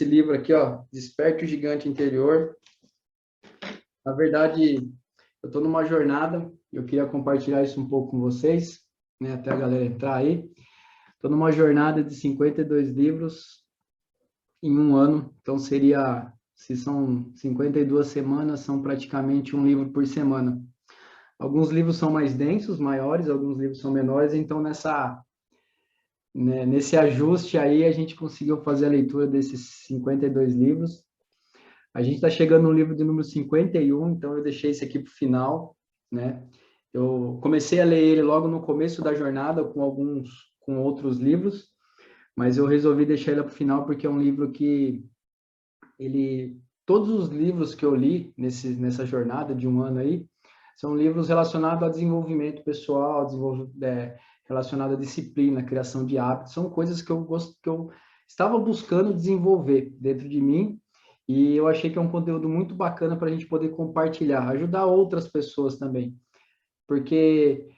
esse livro aqui, ó, Desperte o Gigante Interior. Na verdade, eu estou numa jornada, eu queria compartilhar isso um pouco com vocês, né, até a galera entrar aí. Estou numa jornada de 52 livros em um ano, então seria, se são 52 semanas, são praticamente um livro por semana. Alguns livros são mais densos, maiores, alguns livros são menores, então nesse ajuste aí a gente conseguiu fazer a leitura desses 52 livros. A gente está chegando no livro de número 51, então eu deixei esse aqui para o final, né? Eu comecei a ler ele logo no começo da jornada com outros livros, mas eu resolvi deixar ele para o final porque é um livro que todos os livros que eu li nessa jornada de um ano aí, são livros relacionados a desenvolvimento pessoal, relacionado à disciplina, criação de hábitos, são coisas que eu estava buscando desenvolver dentro de mim, e eu achei que é um conteúdo muito bacana para a gente poder compartilhar, ajudar outras pessoas também. Porque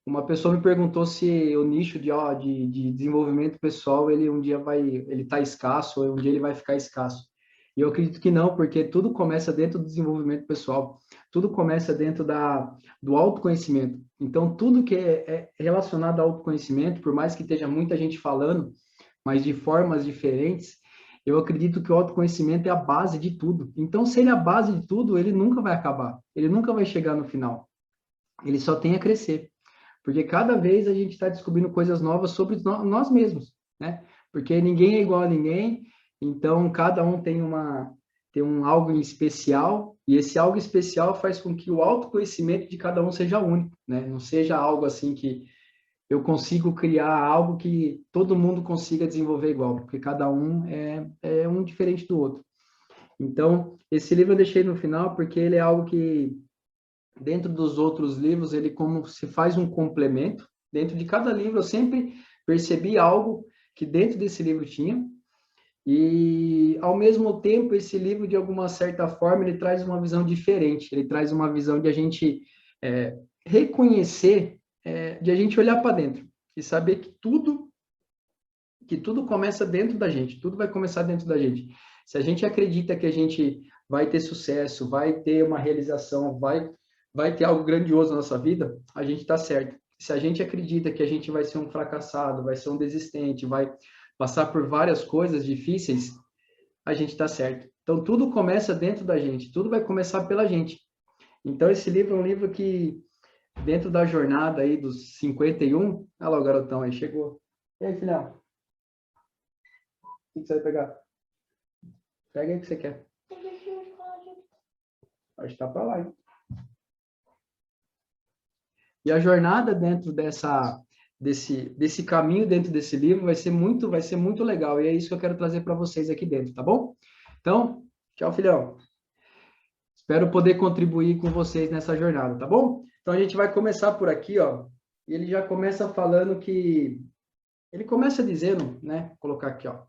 uma pessoa me perguntou se o nicho de desenvolvimento pessoal, ele está escasso, ou um dia ele vai ficar escasso. E eu acredito que não, porque tudo começa dentro do desenvolvimento pessoal, tudo começa dentro do autoconhecimento. Então, tudo que é relacionado ao autoconhecimento, por mais que esteja muita gente falando, mas de formas diferentes, eu acredito que o autoconhecimento é a base de tudo. Então, se ele é a base de tudo, ele nunca vai acabar, ele nunca vai chegar no final. Ele só tem a crescer. Porque cada vez a gente está descobrindo coisas novas sobre nós mesmos, né? Porque ninguém é igual a ninguém, então cada um tem um algo em especial, e esse algo especial faz com que o autoconhecimento de cada um seja único, né? Não seja algo assim que eu consigo criar algo que todo mundo consiga desenvolver igual, porque cada um é um diferente do outro. Então, esse livro eu deixei no final porque ele é algo que dentro dos outros livros, ele como se faz um complemento. Dentro de cada livro, eu sempre percebi algo que dentro desse livro tinha. E, ao mesmo tempo, esse livro, de alguma certa forma, ele traz uma visão diferente. Ele traz uma visão de a gente reconhecer, de a gente olhar para dentro e saber que tudo começa dentro da gente. Tudo vai começar dentro da gente. Se a gente acredita que a gente vai ter sucesso, vai ter uma realização, vai ter algo grandioso na nossa vida, a gente está certo. Se a gente acredita que a gente vai ser um fracassado, vai ser um desistente, vai passar por várias coisas difíceis, a gente está certo. Então, tudo começa dentro da gente, tudo vai começar pela gente. Então, esse livro é um livro que, dentro da jornada aí dos 51, olha lá o garotão aí, chegou. E aí, filhão? O que você vai pegar? Pega aí o que você quer. Acho que tá para lá, hein? E a jornada dentro desse caminho dentro desse livro vai ser muito legal. E é isso que eu quero trazer para vocês aqui dentro, tá bom? Então, tchau, filhão. Espero poder contribuir com vocês nessa jornada, tá bom? Então, a gente vai começar por aqui, ó. E ele já começa falando ele começa dizendo, né? Vou colocar aqui, ó.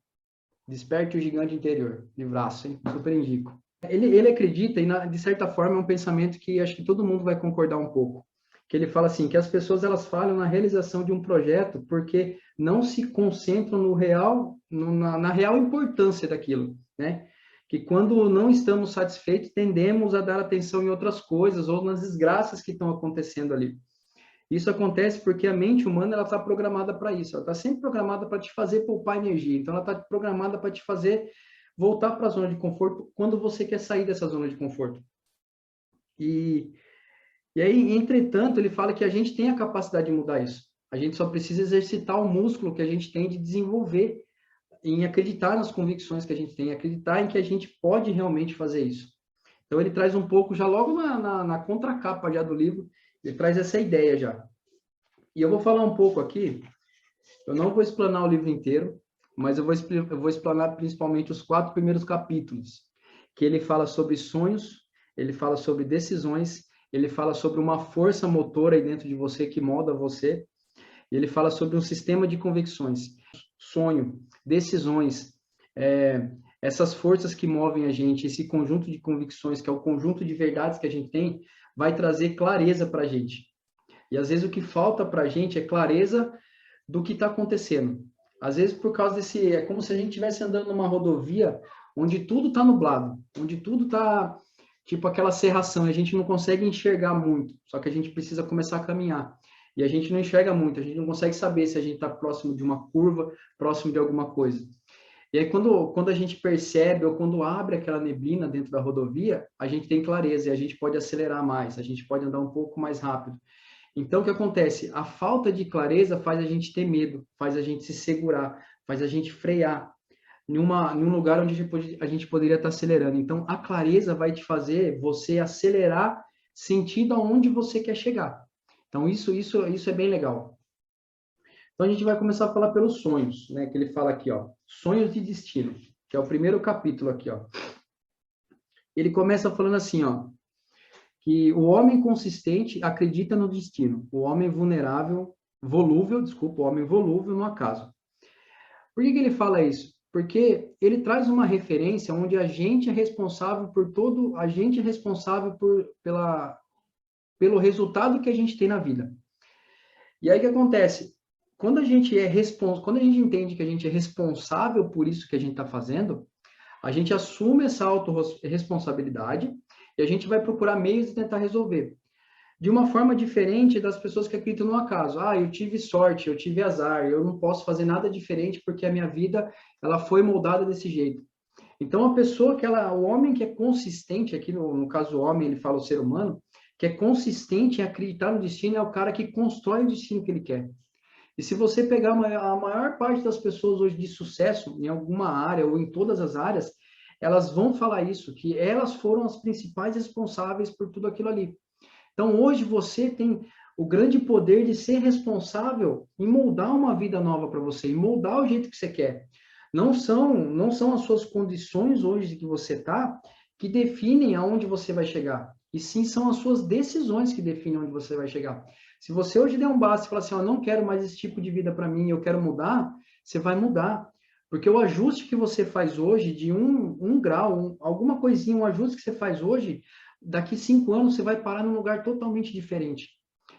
Desperte o Gigante Interior. Livraço, hein? Super indico. Ele acredita, e de certa forma é um pensamento que acho que todo mundo vai concordar um pouco, que ele fala assim, que as pessoas elas falham na realização de um projeto porque não se concentram na real importância daquilo, né? Que quando não estamos satisfeitos, tendemos a dar atenção em outras coisas ou nas desgraças que estão acontecendo ali. Isso acontece porque a mente humana ela está programada para isso, ela está sempre programada para te fazer poupar energia, então ela está programada para te fazer voltar para a zona de conforto quando você quer sair dessa zona de conforto. E aí, entretanto, ele fala que a gente tem a capacidade de mudar isso. A gente só precisa exercitar o músculo que a gente tem de desenvolver, em acreditar nas convicções que a gente tem, acreditar em que a gente pode realmente fazer isso. Então, ele traz um pouco, já logo na contracapa já do livro, ele traz essa ideia já. E eu vou falar um pouco aqui, eu não vou explanar o livro inteiro, mas eu vou explanar principalmente os 4 primeiros capítulos, que ele fala sobre sonhos, ele fala sobre decisões, ele fala sobre uma força motora aí dentro de você que molda você, e ele fala sobre um sistema de convicções, sonho, decisões, essas forças que movem a gente, esse conjunto de convicções, que é o conjunto de verdades que a gente tem, vai trazer clareza para a gente. E às vezes o que falta para a gente é clareza do que está acontecendo. Às vezes por causa é como se a gente estivesse andando numa rodovia onde tudo está nublado, onde tudo está tipo aquela cerração, a gente não consegue enxergar muito, só que a gente precisa começar a caminhar. E a gente não enxerga muito, a gente não consegue saber se a gente está próximo de uma curva, próximo de alguma coisa. E aí, quando a gente percebe ou quando abre aquela neblina dentro da rodovia, a gente tem clareza e a gente pode acelerar mais, a gente pode andar um pouco mais rápido. Então, o que acontece? A falta de clareza faz a gente ter medo, faz a gente se segurar, faz a gente frear em um lugar onde a gente poderia estar acelerando. Então, a clareza vai te fazer você acelerar sentido aonde você quer chegar. Então, isso é bem legal. Então, a gente vai começar a falar pelos sonhos, né? Que ele fala aqui, ó, sonhos de destino, que é o primeiro capítulo aqui, ó. Ele começa falando assim, ó, que o homem consistente acredita no destino, o homem o homem volúvel no acaso. Por que ele fala isso? Porque ele traz uma referência onde a gente é responsável a gente é responsável pelo resultado que a gente tem na vida. E aí o que acontece? Quando a gente entende que a gente é responsável por isso que a gente está fazendo, a gente assume essa autorresponsabilidade e a gente vai procurar meios de tentar resolver. De uma forma diferente das pessoas que acreditam no acaso. Ah, eu tive sorte, eu tive azar, eu não posso fazer nada diferente porque a minha vida ela foi moldada desse jeito. Então, a pessoa o homem que é consistente, aqui no caso o homem, ele fala o ser humano, que é consistente em acreditar no destino, é o cara que constrói o destino que ele quer. E se você pegar a maior parte das pessoas hoje de sucesso, em alguma área ou em todas as áreas, elas vão falar isso, que elas foram as principais responsáveis por tudo aquilo ali. Então, hoje você tem o grande poder de ser responsável em moldar uma vida nova para você, em moldar o jeito que você quer. Não são as suas condições hoje que você está que definem aonde você vai chegar. E sim são as suas decisões que definem onde você vai chegar. Se você hoje der um basta e falar assim, eu não quero mais esse tipo de vida para mim, eu quero mudar, você vai mudar. Porque o ajuste que você faz hoje de um grau, alguma coisinha, um ajuste que você faz hoje, daqui 5 anos você vai parar num lugar totalmente diferente.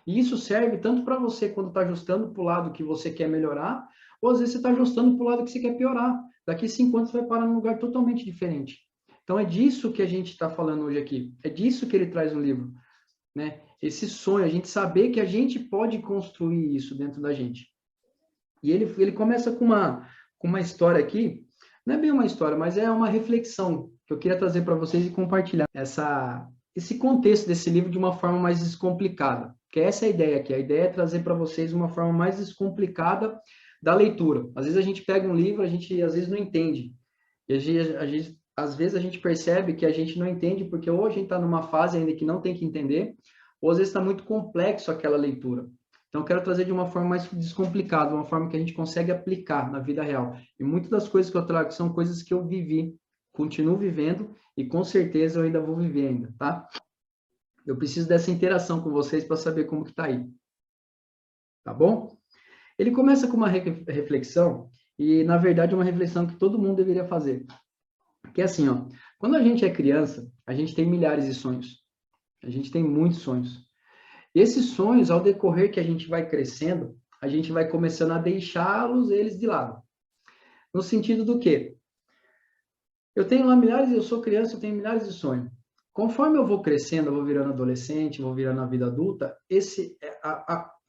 E isso serve tanto para você quando está ajustando para o lado que você quer melhorar, ou às vezes você está ajustando para o lado que você quer piorar. Daqui 5 anos você vai parar num lugar totalmente diferente. Então é disso que a gente está falando hoje aqui. É disso que ele traz no livro, né? Esse sonho, a gente saber que a gente pode construir isso dentro da gente. E ele começa com uma história aqui, não é bem uma história, mas é uma reflexão que eu queria trazer para vocês e compartilhar esse contexto desse livro de uma forma mais descomplicada. Que essa é a ideia aqui. A ideia é trazer para vocês uma forma mais descomplicada da leitura. Às vezes a gente pega um livro, a gente às vezes não entende. E às vezes a gente percebe que a gente não entende porque ou a gente está numa fase ainda que não tem que entender, ou às vezes está muito complexo aquela leitura. Então, eu quero trazer de uma forma mais descomplicada, uma forma que a gente consegue aplicar na vida real. E muitas das coisas que eu trago são coisas que eu vivi, continuo vivendo e com certeza eu ainda vou viver ainda, tá? Eu preciso dessa interação com vocês para saber como que tá aí. Tá bom? Ele começa com uma reflexão e, na verdade, é uma reflexão que todo mundo deveria fazer. Que é assim, ó, quando a gente é criança, a gente tem milhares de sonhos. A gente tem muitos sonhos. E esses sonhos, ao decorrer que a gente vai crescendo, a gente vai começando a eles de lado. No sentido do quê? Eu sou criança, eu tenho milhares de sonhos. Conforme eu vou crescendo, eu vou virando adolescente, vou virando a vida adulta,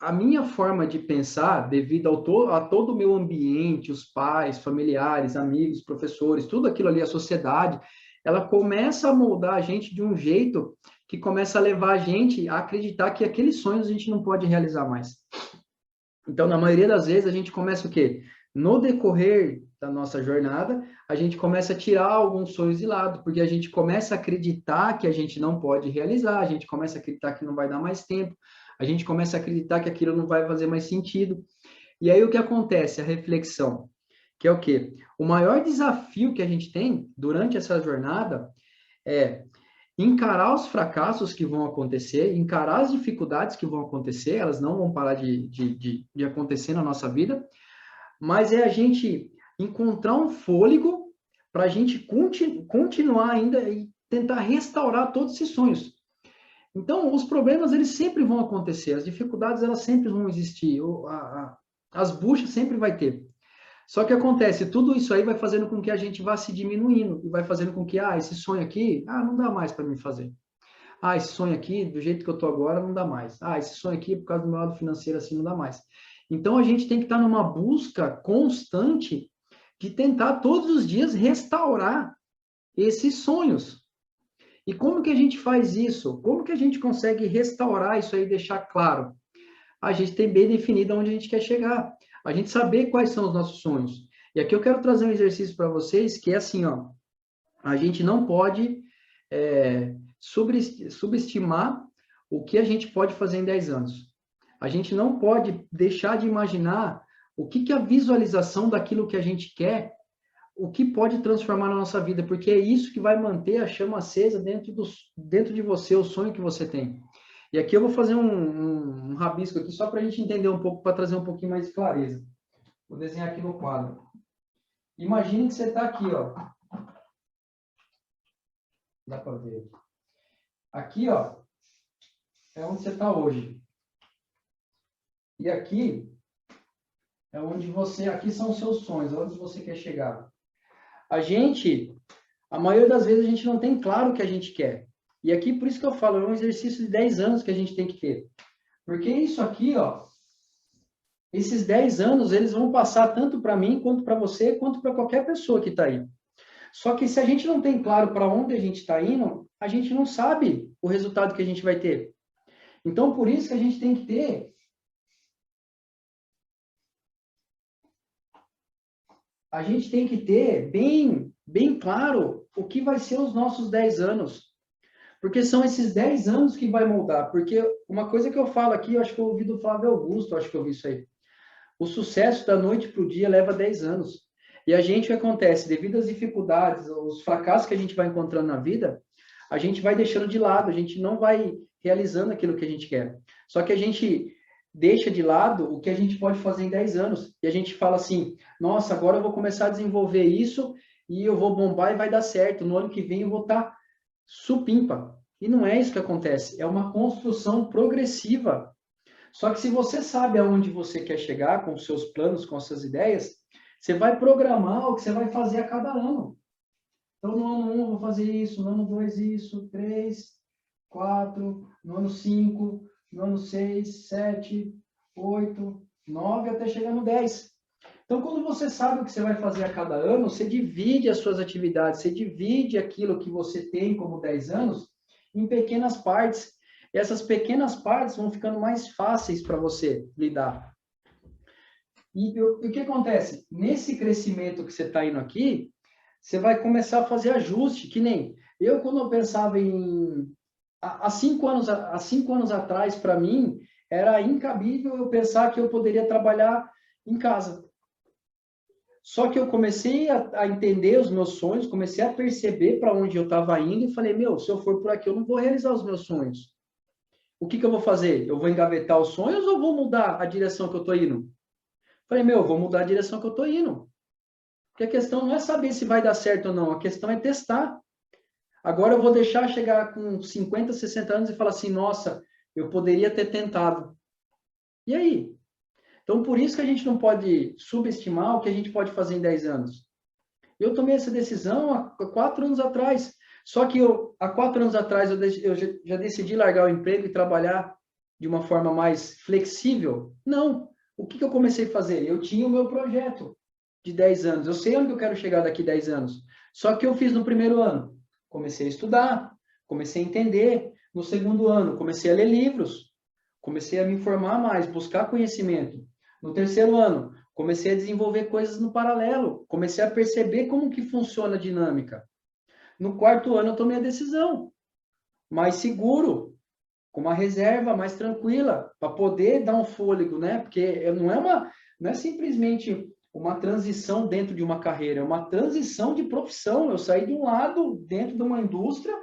a minha forma de pensar, devido a todo o meu ambiente, os pais, familiares, amigos, professores, tudo aquilo ali, a sociedade, ela começa a moldar a gente de um jeito que começa a levar a gente a acreditar que aqueles sonhos a gente não pode realizar mais. Então, na maioria das vezes, a gente começa o quê? No decorrer da nossa jornada, a gente começa a tirar alguns sonhos de lado, porque a gente começa a acreditar que a gente não pode realizar, a gente começa a acreditar que não vai dar mais tempo, a gente começa a acreditar que aquilo não vai fazer mais sentido. E aí o que acontece? A reflexão, que é o quê? O maior desafio que a gente tem durante essa jornada é encarar os fracassos que vão acontecer, encarar as dificuldades que vão acontecer, elas não vão parar de acontecer na nossa vida, mas é a gente encontrar um fôlego para a gente continuar ainda e tentar restaurar todos esses sonhos. Então, os problemas, eles sempre vão acontecer, as dificuldades, elas sempre vão existir, as buchas sempre vai ter. Só que acontece, tudo isso aí vai fazendo com que a gente vá se diminuindo, e vai fazendo com que, esse sonho aqui, não dá mais para mim fazer. Esse sonho aqui, do jeito que eu tô agora, não dá mais. Esse sonho aqui, por causa do meu lado financeiro, assim, não dá mais. Então, a gente tem que estar numa busca constante de tentar todos os dias restaurar esses sonhos. E como que a gente faz isso? Como que a gente consegue restaurar isso aí e deixar claro? A gente tem bem definido onde a gente quer chegar. A gente saber quais são os nossos sonhos. E aqui eu quero trazer um exercício para vocês que é assim, ó. A gente não pode subestimar o que a gente pode fazer em 10 anos. A gente não pode deixar de imaginar o que a visualização daquilo que a gente quer, o que pode transformar na nossa vida, porque é isso que vai manter a chama acesa dentro de você, o sonho que você tem. E aqui eu vou fazer um rabisco aqui, só para a gente entender um pouco, para trazer um pouquinho mais de clareza. Vou desenhar aqui no quadro. Imagine que você está aqui, ó. Dá para ver. Aqui, ó, é onde você está hoje. E aqui é onde aqui são os seus sonhos, onde você quer chegar. A maioria das vezes a gente não tem claro o que a gente quer. E aqui, por isso que eu falo, é um exercício de 10 anos que a gente tem que ter. Porque isso aqui, ó, esses 10 anos, eles vão passar tanto para mim, quanto para você, quanto para qualquer pessoa que está aí. Só que se a gente não tem claro para onde a gente está indo, a gente não sabe o resultado que a gente vai ter. Então, por isso que a gente tem que ter bem claro o que vai ser os nossos 10 anos. Porque são esses 10 anos que vai moldar. Porque uma coisa que eu falo aqui, eu acho que eu ouvi do Flávio Augusto, acho que eu ouvi isso aí. O sucesso da noite para o dia leva 10 anos. E a gente, o que acontece? Devido às dificuldades, os fracassos que a gente vai encontrando na vida, a gente vai deixando de lado, a gente não vai realizando aquilo que a gente quer. Só que a gente deixa de lado o que a gente pode fazer em 10 anos. E a gente fala assim, nossa, agora eu vou começar a desenvolver isso e eu vou bombar e vai dar certo. No ano que vem eu vou estar supimpa. E não é isso que acontece. É uma construção progressiva. Só que se você sabe aonde você quer chegar com os seus planos, com as suas ideias, você vai programar o que você vai fazer a cada ano. Então, no ano 1 eu vou fazer isso, no ano 2 isso, 3, 4, no ano 5, no ano 6, 7, 8, 9, até chegar no 10. Então, quando você sabe o que você vai fazer a cada ano, você divide as suas atividades, você divide aquilo que você tem como 10 anos em pequenas partes. E essas pequenas partes vão ficando mais fáceis para você lidar. E o que acontece? Nesse crescimento que você está indo aqui, você vai começar a fazer ajuste, que nem eu, quando eu pensava em... Há 5 anos atrás, para mim, era incabível eu pensar que eu poderia trabalhar em casa. Só que eu comecei a entender os meus sonhos, comecei a perceber para onde eu estava indo e falei, se eu for por aqui, eu não vou realizar os meus sonhos. O que eu vou fazer? Eu vou engavetar os sonhos ou vou mudar a direção que eu estou indo? Falei, eu vou mudar a direção que eu estou indo. Porque a questão não é saber se vai dar certo ou não, a questão é testar. Agora eu vou deixar chegar com 50, 60 anos e falar assim, nossa, eu poderia ter tentado. E aí? Então, por isso que a gente não pode subestimar o que a gente pode fazer em 10 anos. Eu tomei essa decisão há 4 anos atrás. Só que há 4 anos atrás, eu já decidi largar o emprego e trabalhar de uma forma mais flexível? Não. O que eu comecei a fazer? Eu tinha o meu projeto de 10 anos. Eu sei onde eu quero chegar daqui a 10 anos. Só que eu fiz no primeiro ano. Comecei a estudar, comecei a entender. No segundo ano, comecei a ler livros. Comecei a me informar mais, buscar conhecimento. No terceiro ano, comecei a desenvolver coisas no paralelo. Comecei a perceber como que funciona a dinâmica. No quarto ano, eu tomei a decisão. Mais seguro, com uma reserva mais tranquila, para poder dar um fôlego, né? Porque não é simplesmente uma transição dentro de uma carreira, é uma transição de profissão. Eu saí de um lado dentro de uma indústria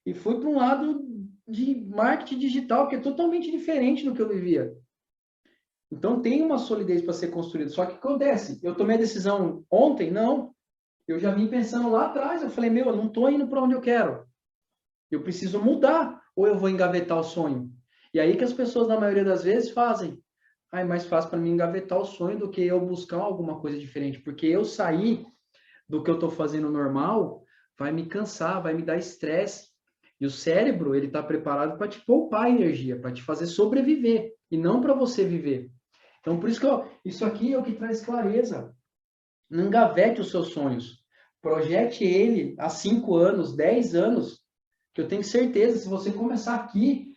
e fui para um lado de marketing digital, que é totalmente diferente do que eu vivia. Então, tem uma solidez para ser construída. Só que acontece, eu tomei a decisão ontem? Não. Eu já vim pensando lá atrás, eu falei, eu não estou indo para onde eu quero. Eu preciso mudar, ou eu vou engavetar o sonho. E aí que as pessoas, na maioria das vezes, fazem. é mais fácil para mim engavetar o sonho do que eu buscar alguma coisa diferente, porque eu sair do que eu estou fazendo normal vai me cansar, vai me dar estresse. E o cérebro, ele está preparado para te poupar energia, para te fazer sobreviver, e não para você viver. Então, por isso que isso aqui é o que traz clareza. Não engavete os seus sonhos. Projete ele há 5 anos, 10 anos, que eu tenho certeza, se você começar aqui,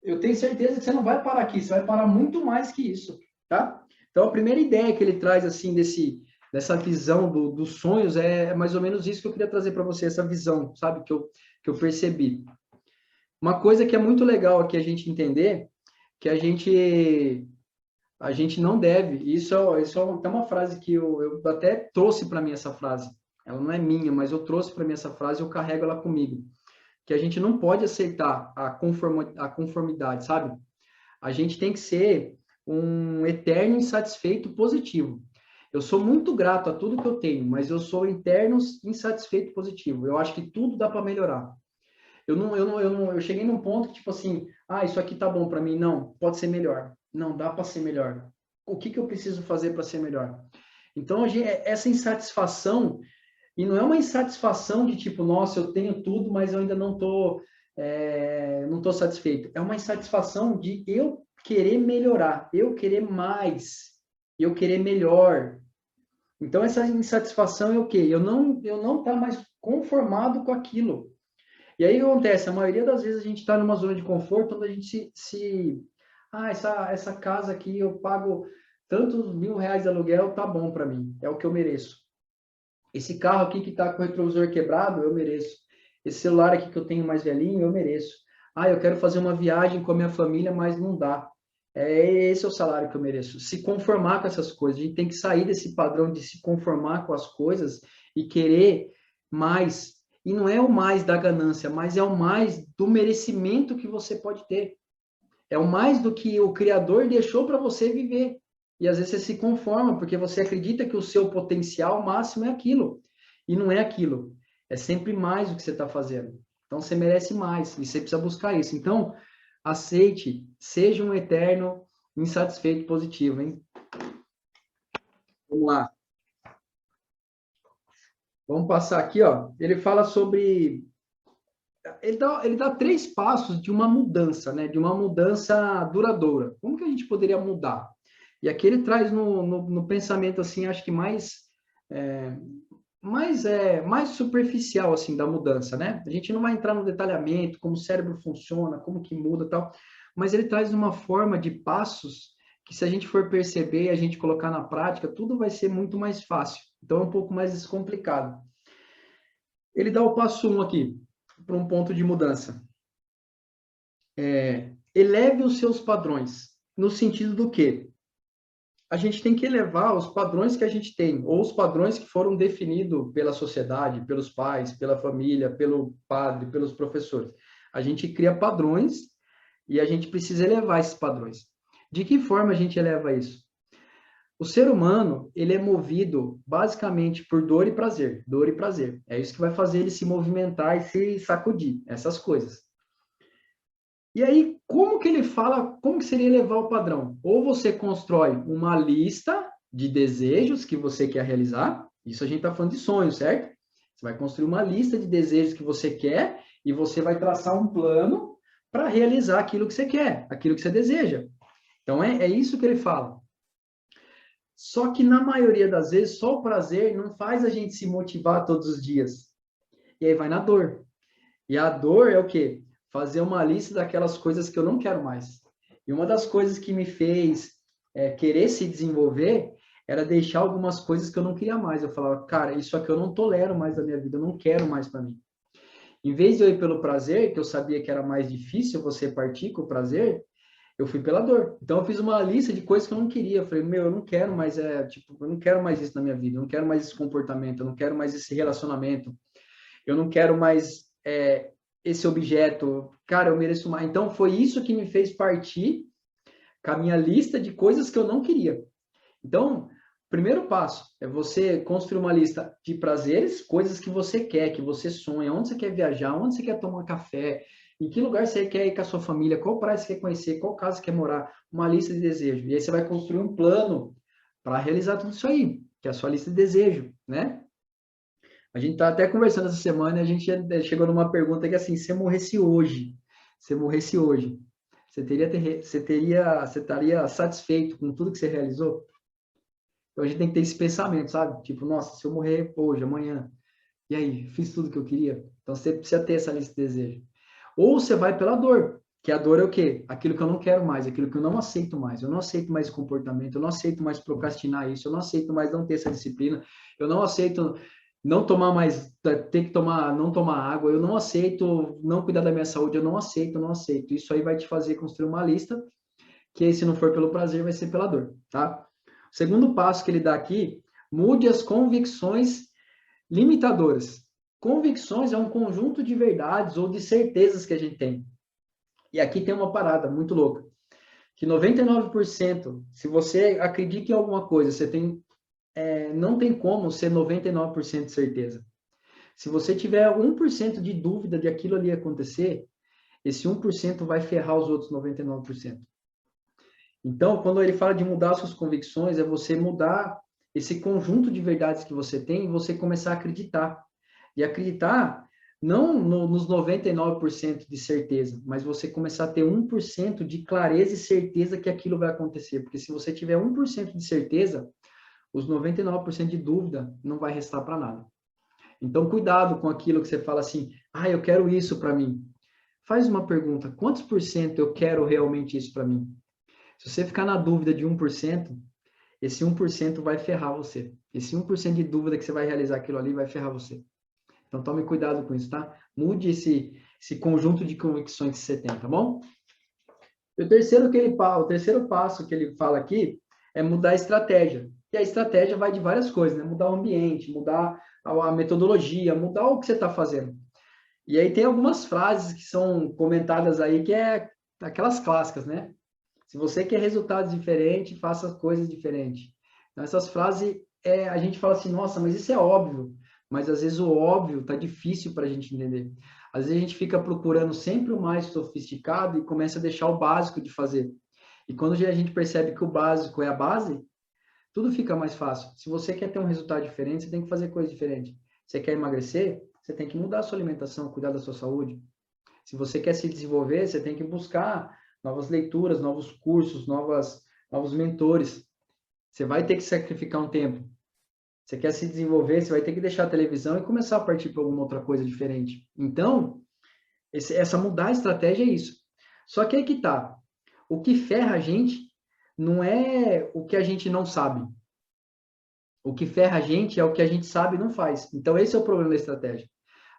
eu tenho certeza que você não vai parar aqui, você vai parar muito mais que isso, tá? Então, a primeira ideia que ele traz, assim, dessa visão dos sonhos, é mais ou menos isso que eu queria trazer para você, essa visão, sabe, que eu percebi. Uma coisa que é muito legal aqui a gente entender, que a gente não deve, isso é até uma frase que eu até trouxe para mim essa frase, ela não é minha, mas eu trouxe para mim essa frase e eu carrego ela comigo, que a gente não pode aceitar a conformidade, sabe? A gente tem que ser um eterno insatisfeito positivo. Eu sou muito grato a tudo que eu tenho, mas eu sou eterno insatisfeito positivo. Eu acho que tudo dá para melhorar. Eu cheguei num ponto que, tipo assim, isso aqui tá bom para mim. Não, pode ser melhor. Não, dá para ser melhor. O que eu preciso fazer para ser melhor? Então, essa insatisfação, e não é uma insatisfação de tipo, nossa, eu tenho tudo, mas eu ainda não tô satisfeito. É uma insatisfação de eu querer melhorar, eu querer mais, eu querer melhor. Então, essa insatisfação é o quê? Eu não tá mais conformado com aquilo. E aí o que acontece? A maioria das vezes a gente está numa zona de conforto onde a gente essa casa aqui eu pago tantos R$ 1.000 de aluguel, tá bom para mim, é o que eu mereço. Esse carro aqui que está com o retrovisor quebrado, eu mereço. Esse celular aqui que eu tenho mais velhinho, eu mereço. Eu quero fazer uma viagem com a minha família, mas não dá. Esse é o salário que eu mereço. Se conformar com essas coisas. A gente tem que sair desse padrão de se conformar com as coisas e querer mais. E não é o mais da ganância, mas é o mais do merecimento que você pode ter. É o mais do que o Criador deixou para você viver. E às vezes você se conforma, porque você acredita que o seu potencial máximo é aquilo. E não é aquilo. É sempre mais o que você está fazendo. Então você merece mais. E você precisa buscar isso. Então, aceite, seja um eterno insatisfeito positivo, hein? Vamos lá. Vamos passar aqui, ó. Ele fala sobre... Ele dá 3 passos de uma mudança, né? De uma mudança duradoura. Como que a gente poderia mudar? E aqui ele traz no pensamento, assim, acho que mais superficial, assim, da mudança, né? A gente não vai entrar no detalhamento, como o cérebro funciona, como que muda e tal, mas ele traz uma forma de passos que, se a gente for perceber e a gente colocar na prática, tudo vai ser muito mais fácil. Então, é um pouco mais descomplicado. Ele dá o passo 1 aqui, para um ponto de mudança. Eleve os seus padrões, no sentido do quê? A gente tem que elevar os padrões que a gente tem, ou os padrões que foram definidos pela sociedade, pelos pais, pela família, pelo padre, pelos professores. A gente cria padrões e a gente precisa elevar esses padrões. De que forma a gente eleva isso? O ser humano, ele é movido basicamente por dor e prazer. Dor e prazer. É isso que vai fazer ele se movimentar e se sacudir, essas coisas. E aí, como que ele fala, como que seria elevar o padrão? Ou você constrói uma lista de desejos que você quer realizar, isso a gente está falando de sonhos, certo? Você vai construir uma lista de desejos que você quer e você vai traçar um plano para realizar aquilo que você quer, aquilo que você deseja. Então, é isso que ele fala. Só que, na maioria das vezes, só o prazer não faz a gente se motivar todos os dias. E aí vai na dor. E a dor é o quê? Fazer uma lista daquelas coisas que eu não quero mais. E uma das coisas que me fez querer se desenvolver era deixar algumas coisas que eu não queria mais. Eu falava, cara, isso aqui eu não tolero mais na minha vida, eu não quero mais para mim. Em vez de eu ir pelo prazer, que eu sabia que era mais difícil você partir com o prazer, eu fui pela dor. Então eu fiz uma lista de coisas que eu não queria. Eu falei, eu não quero mais, eu não quero mais isso na minha vida, eu não quero mais esse comportamento, eu não quero mais esse relacionamento, eu não quero mais esse objeto, cara, eu mereço mais. Então, foi isso que me fez partir com a minha lista de coisas que eu não queria. Então, primeiro passo é você construir uma lista de prazeres, coisas que você quer, que você sonha, onde você quer viajar, onde você quer tomar café, Em que lugar você quer ir com a sua família? Qual praia você quer conhecer? Qual casa você quer morar? Uma lista de desejos. E aí você vai construir um plano para realizar tudo isso aí, que é a sua lista de desejo, né? A gente tá até conversando essa semana e a gente chegou numa pergunta que assim, se você morresse hoje, você estaria satisfeito com tudo que você realizou? Então a gente tem que ter esse pensamento, sabe? Tipo, nossa, se eu morrer hoje, amanhã, e aí, fiz tudo que eu queria? Então você precisa ter essa lista de desejo. Ou você vai pela dor, que a dor é o quê? Aquilo que eu não quero mais, aquilo que eu não aceito mais. Eu não aceito mais esse comportamento, eu não aceito mais procrastinar isso, eu não aceito mais não ter essa disciplina, eu não aceito não tomar mais, ter que tomar, não tomar água, eu não aceito não cuidar da minha saúde, eu não aceito, eu não aceito. Isso aí vai te fazer construir uma lista, que aí, se não for pelo prazer, vai ser pela dor, tá? O segundo passo que ele dá aqui, mude as convicções limitadoras. Convicções é um conjunto de verdades ou de certezas que a gente tem. E aqui tem uma parada muito louca, que 99%, se você acredita em alguma coisa, você tem, não tem como ser 99% de certeza. Se você tiver 1% de dúvida de aquilo ali acontecer, esse 1% vai ferrar os outros 99%. Então, quando ele fala de mudar suas convicções, é você mudar esse conjunto de verdades que você tem e você começar a acreditar. E acreditar não nos 99% de certeza, mas você começar a ter 1% de clareza e certeza que aquilo vai acontecer. Porque se você tiver 1% de certeza, os 99% de dúvida não vai restar para nada. Então, cuidado com aquilo que você fala assim, eu quero isso para mim. Faz uma pergunta, quantos por cento eu quero realmente isso para mim? Se você ficar na dúvida de 1%, esse 1% vai ferrar você. Esse 1% de dúvida que você vai realizar aquilo ali vai ferrar você. Então, tome cuidado com isso, tá? Mude esse conjunto de convicções que você tem, tá bom? E o terceiro passo que ele fala aqui é mudar a estratégia. E a estratégia vai de várias coisas, né? Mudar o ambiente, mudar a metodologia, mudar o que você está fazendo. E aí tem algumas frases que são comentadas aí que é aquelas clássicas, né? Se você quer resultados diferentes, faça as coisas diferentes. Então, essas frases, a gente fala assim, nossa, mas isso é óbvio. Mas, às vezes, o óbvio tá difícil para a gente entender. Às vezes, a gente fica procurando sempre o mais sofisticado e começa a deixar o básico de fazer. E quando a gente percebe que o básico é a base, tudo fica mais fácil. Se você quer ter um resultado diferente, você tem que fazer coisa diferente. Você quer emagrecer, você tem que mudar a sua alimentação, cuidar da sua saúde. Se você quer se desenvolver, você tem que buscar novas leituras, novos cursos, novos mentores. Você vai ter que sacrificar um tempo. Você quer se desenvolver, você vai ter que deixar a televisão e começar a partir para alguma outra coisa diferente. Então, essa mudar a estratégia é isso. Só que aí que tá. O que ferra a gente não é o que a gente não sabe. O que ferra a gente é o que a gente sabe e não faz. Então, esse é o problema da estratégia.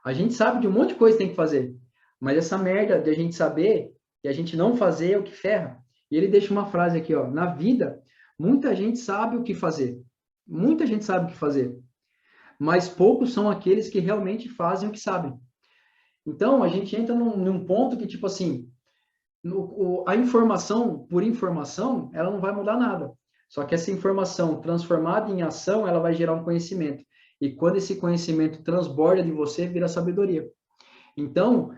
A gente sabe de um monte de coisa que tem que fazer, mas essa merda de a gente saber e a gente não fazer é o que ferra. E ele deixa uma frase aqui, ó, na vida, muita gente sabe o que fazer. Muita gente sabe o que fazer, mas poucos são aqueles que realmente fazem o que sabem. Então, a gente entra num ponto que, tipo assim, a informação, por informação, ela não vai mudar nada. Só que essa informação transformada em ação, ela vai gerar um conhecimento. E quando esse conhecimento transborda de você, vira sabedoria. Então,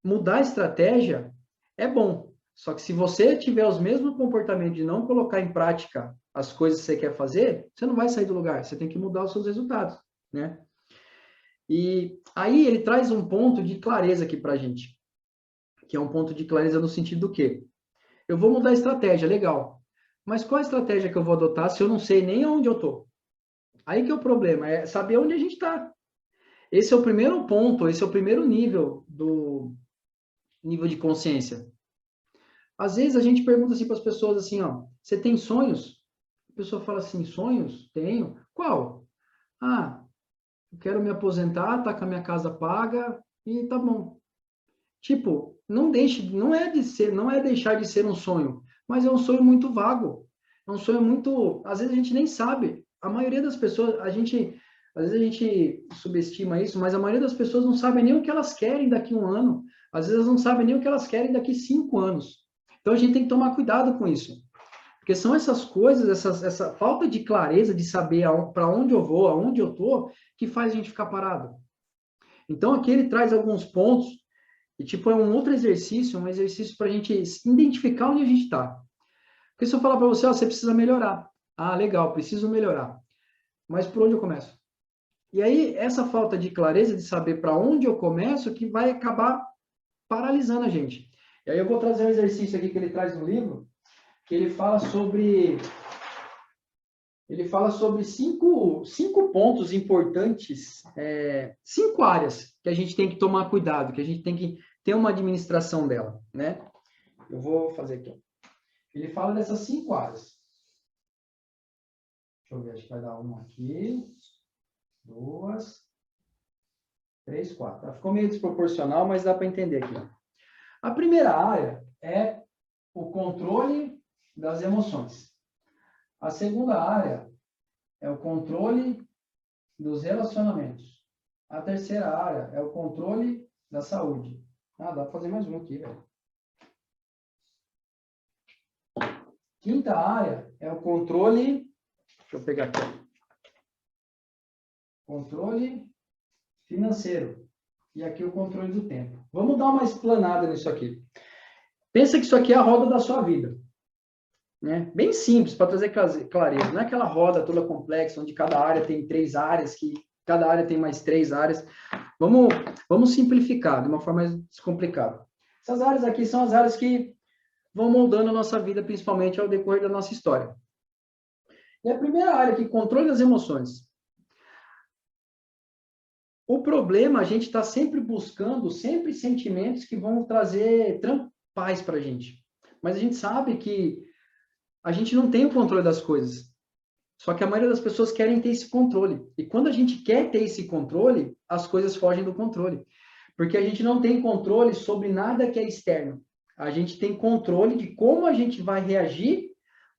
mudar a estratégia é bom. Só que se você tiver os mesmos comportamentos de não colocar em prática as coisas que você quer fazer, você não vai sair do lugar. Você tem que mudar os seus resultados, né? E aí ele traz um ponto de clareza aqui para a gente, que é um ponto de clareza no sentido do quê? Eu vou mudar a estratégia, legal. Mas qual a estratégia que eu vou adotar se eu não sei nem onde eu estou? Aí que é o problema, é saber onde a gente está. Esse é o primeiro ponto, esse é o primeiro nível do nível de consciência. Às vezes a gente pergunta assim para as pessoas assim, ó, você tem sonhos? A pessoa fala assim, sonhos? Tenho. Qual? Eu quero me aposentar, tá com a minha casa paga e tá bom. Tipo, não é deixar de ser um sonho, mas é um sonho muito vago. É um sonho muito, às vezes a gente nem sabe. A maioria das pessoas, às vezes a gente subestima isso, mas a maioria das pessoas não sabe nem o que elas querem daqui a um ano. Às vezes não sabem nem o que elas querem daqui a 5 anos. Então a gente tem que tomar cuidado com isso. Porque são essas coisas, essa falta de clareza de saber para onde eu vou, aonde eu tô, que faz a gente ficar parado. Então aqui ele traz alguns pontos E, tipo, é um outro exercício, um exercício para a gente identificar onde a gente está. Porque se eu falar para você, ó, você precisa melhorar. Ah, legal, preciso melhorar. Mas por onde eu começo? E aí, essa falta de clareza, de saber para onde eu começo, que vai acabar paralisando a gente. E aí eu vou trazer um exercício aqui que ele traz no livro, que ele fala sobre cinco pontos importantes, cinco áreas que a gente tem que tomar cuidado, que a gente tem que ter uma administração dela, né? Eu vou fazer aqui. Ele fala dessas 5 áreas. Deixa eu ver, acho que vai dar uma aqui, 2, 3, 4. Ficou meio desproporcional, mas dá para entender aqui. A primeira área é o controle das emoções. A segunda área é o controle dos relacionamentos. A terceira área é o controle da saúde. Ah, dá para fazer mais um aqui, velho. Quinta área é o controle... Deixa eu pegar aqui. Controle financeiro. E aqui o controle do tempo. Vamos dar uma explanada nisso aqui. Pensa que isso aqui é a roda da sua vida. Né? Bem simples, para trazer clareza. Não é aquela roda toda complexa, onde cada área tem 3 áreas, que cada área tem mais 3 áreas. Vamos simplificar de uma forma mais descomplicada. Essas áreas aqui são as áreas que vão moldando a nossa vida, principalmente ao decorrer da nossa história. E a primeira área aqui, controle das emoções. O problema, a gente está sempre buscando, sempre sentimentos que vão trazer paz para a gente. Mas a gente sabe que a gente não tem o controle das coisas. Só que a maioria das pessoas querem ter esse controle. E quando a gente quer ter esse controle, as coisas fogem do controle. Porque a gente não tem controle sobre nada que é externo. A gente tem controle de como a gente vai reagir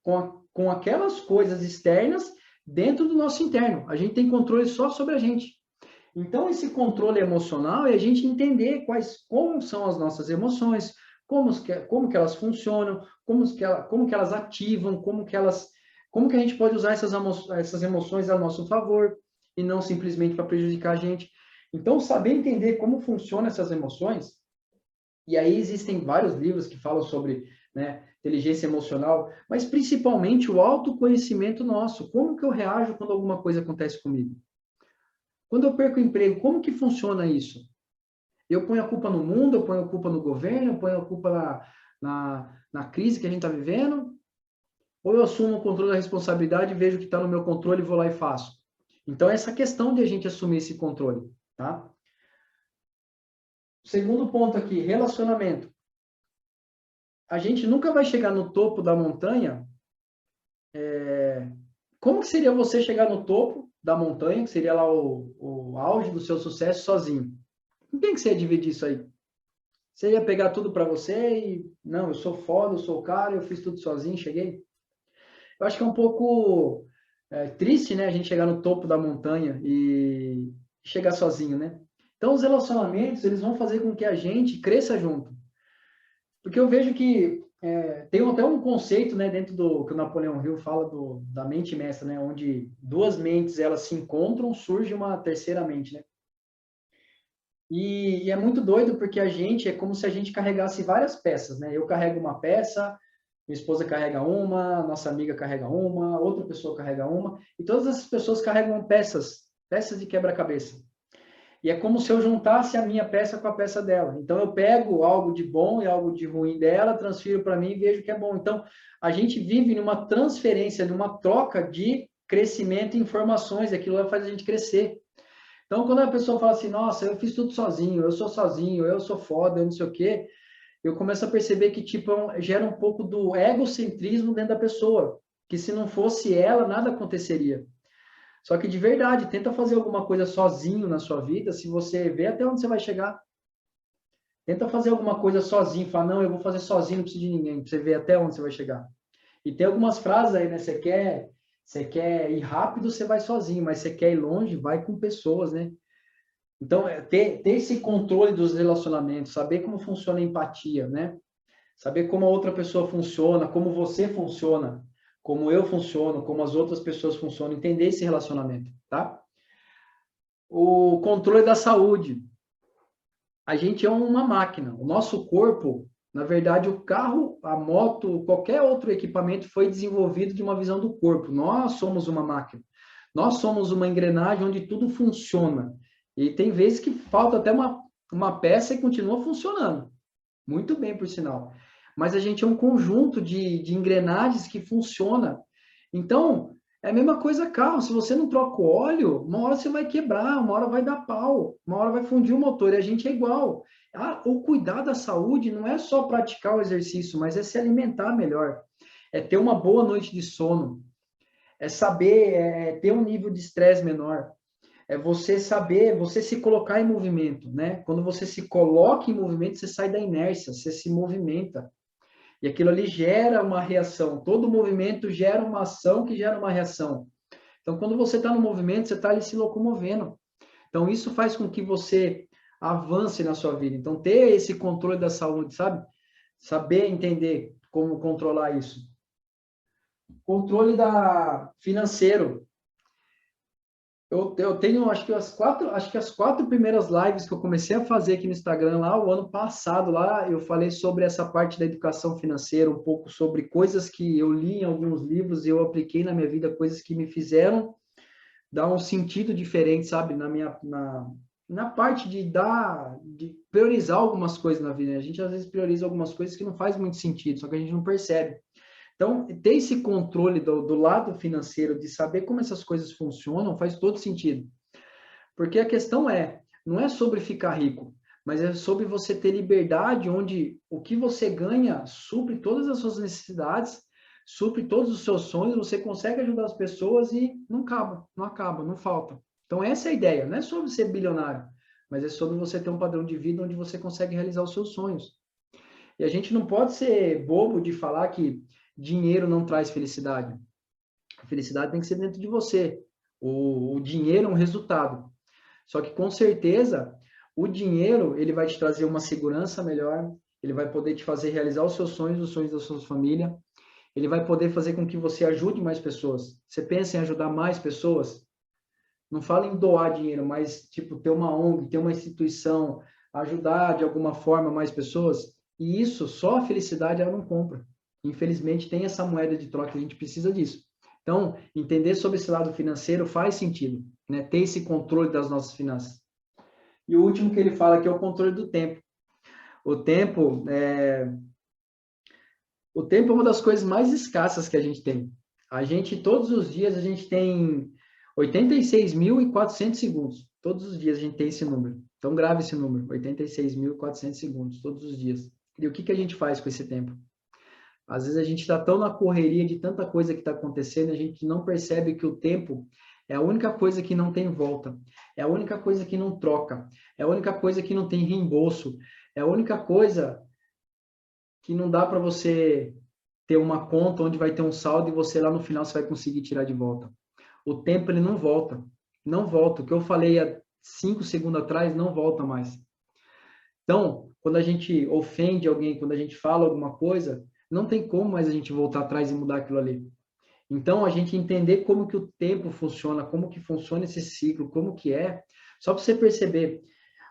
com aquelas coisas externas dentro do nosso interno. A gente tem controle só sobre a gente. Então, esse controle emocional é a gente entender como são as nossas emoções, como que elas funcionam, como que elas ativam, como que a gente pode usar essas emoções a nosso favor e não simplesmente para prejudicar a gente. Então, saber entender como funcionam essas emoções, e aí existem vários livros que falam sobre, né, inteligência emocional, mas principalmente o autoconhecimento nosso. Como que eu reajo quando alguma coisa acontece comigo? Quando eu perco o emprego, como que funciona isso? Eu ponho a culpa no mundo, eu ponho a culpa no governo, eu ponho a culpa na crise que a gente está vivendo? Ou eu assumo o controle da responsabilidade, vejo que está no meu controle e vou lá e faço? Então, essa questão de a gente assumir esse controle, tá? Segundo ponto aqui, relacionamento. A gente nunca vai chegar no topo da montanha. Como que seria você chegar no topo da montanha, que seria lá o auge do seu sucesso, sozinho? Com quem que você ia dividir isso aí? Você ia pegar tudo para você e, não, eu sou foda, eu sou o cara, eu fiz tudo sozinho, cheguei? Eu acho que é um pouco triste, né, a gente chegar no topo da montanha e chegar sozinho, né? Então, os relacionamentos, eles vão fazer com que a gente cresça junto. Porque eu vejo que tem até um conceito, né, dentro do que o Napoleão Hill fala da mente mestra, né, onde duas mentes elas se encontram, surge uma terceira mente, né? E é muito doido porque a gente é como se a gente carregasse várias peças, né? Eu carrego uma peça, minha esposa carrega uma, nossa amiga carrega uma, outra pessoa carrega uma, e todas essas pessoas carregam peças de quebra-cabeça. E é como se eu juntasse a minha peça com a peça dela. Então, eu pego algo de bom e algo de ruim dela, transfiro para mim e vejo que é bom. Então, a gente vive numa transferência, numa troca de crescimento e informações. Aquilo vai fazer a gente crescer. Então, quando a pessoa fala assim, nossa, eu fiz tudo sozinho, eu sou foda, eu não sei o quê, eu começo a perceber que, tipo, gera um pouco do egocentrismo dentro da pessoa. Que se não fosse ela, nada aconteceria. Só que de verdade, tenta fazer alguma coisa sozinho na sua vida, se você vê até onde você vai chegar. Tenta fazer alguma coisa sozinho, fala, não, eu vou fazer sozinho, não preciso de ninguém, pra você ver até onde você vai chegar. E tem algumas frases aí, né? Você quer ir rápido, você vai sozinho, mas você quer ir longe, vai com pessoas, né? Então, ter esse controle dos relacionamentos, saber como funciona a empatia, né? Saber como a outra pessoa funciona, como você funciona, como eu funciono, como as outras pessoas funcionam, entender esse relacionamento, tá? O controle da saúde. a gente é uma máquina. O nosso corpo, na verdade, o carro, a moto, qualquer outro equipamento foi desenvolvido de uma visão do corpo. Nós somos uma máquina. Nós somos uma engrenagem onde tudo funciona. E tem vezes que falta até uma peça e continua funcionando. Muito bem, por sinal. Mas a gente é um conjunto de engrenagens que funciona. Então, é a mesma coisa carro. Se você não troca o óleo, uma hora você vai quebrar, uma hora vai dar pau, uma hora vai fundir o motor. E a gente é igual. O cuidar da saúde não é só praticar o exercício, mas é se alimentar melhor. É ter uma boa noite de sono. É saber ter um nível de estresse menor. É você saber, você se colocar em movimento, né? Quando você se coloca em movimento, você sai da inércia, você se movimenta. E aquilo ali gera uma reação. Todo movimento gera uma ação que gera uma reação. Então, quando você está no movimento, você está ali se locomovendo. Então, isso faz com que você avance na sua vida. Então, ter esse controle da saúde, sabe? Saber entender como controlar isso. Controle financeiro. Eu tenho, acho que as quatro primeiras lives que eu comecei a fazer aqui no Instagram lá, o ano passado lá, eu falei sobre essa parte da educação financeira, um pouco sobre coisas que eu li em alguns livros e eu apliquei na minha vida, coisas que me fizeram dar um sentido diferente, sabe, na parte de priorizar algumas coisas na vida, né? A gente às vezes prioriza algumas coisas que não faz muito sentido, só que a gente não percebe. Então, ter esse controle do lado financeiro, de saber como essas coisas funcionam, faz todo sentido. Porque a questão não é sobre ficar rico, mas é sobre você ter liberdade, onde o que você ganha supre todas as suas necessidades, supre todos os seus sonhos, você consegue ajudar as pessoas e não acaba, não falta. Então, essa é a ideia. Não é sobre ser bilionário, mas é sobre você ter um padrão de vida onde você consegue realizar os seus sonhos. E a gente não pode ser bobo de falar que dinheiro não traz felicidade. A felicidade tem que ser dentro de você. O dinheiro é um resultado. Só que, com certeza, o dinheiro ele vai te trazer uma segurança melhor, ele vai poder te fazer realizar os sonhos da sua família, ele vai poder fazer com que você ajude mais pessoas. Você pensa em ajudar mais pessoas? Não fala em doar dinheiro, mas, tipo, ter uma ONG, ter uma instituição, ajudar de alguma forma mais pessoas. E isso, só a felicidade ela não compra. Infelizmente, tem essa moeda de troca, a gente precisa disso. Então, entender sobre esse lado financeiro faz sentido, né? Ter esse controle das nossas finanças. E o último que ele fala que é o controle do tempo. O tempo o tempo é uma das coisas mais escassas que a gente tem. Todos os dias, a gente tem 86.400 segundos. Todos os dias a gente tem esse número. Então, grave esse número, 86.400 segundos, todos os dias. E o que a gente faz com esse tempo? Às vezes a gente está tão na correria de tanta coisa que está acontecendo, a gente não percebe que o tempo é a única coisa que não tem volta, é a única coisa que não troca, é a única coisa que não tem reembolso, é a única coisa que não dá para você ter uma conta onde vai ter um saldo e você lá no final você vai conseguir tirar de volta. O tempo ele não volta, não volta. O que eu falei há 5 segundos atrás não volta mais. Então, quando a gente ofende alguém, quando a gente fala alguma coisa, não tem como mais a gente voltar atrás e mudar aquilo ali. Então, a gente entender como que o tempo funciona, como que funciona esse ciclo, como que é, só para você perceber,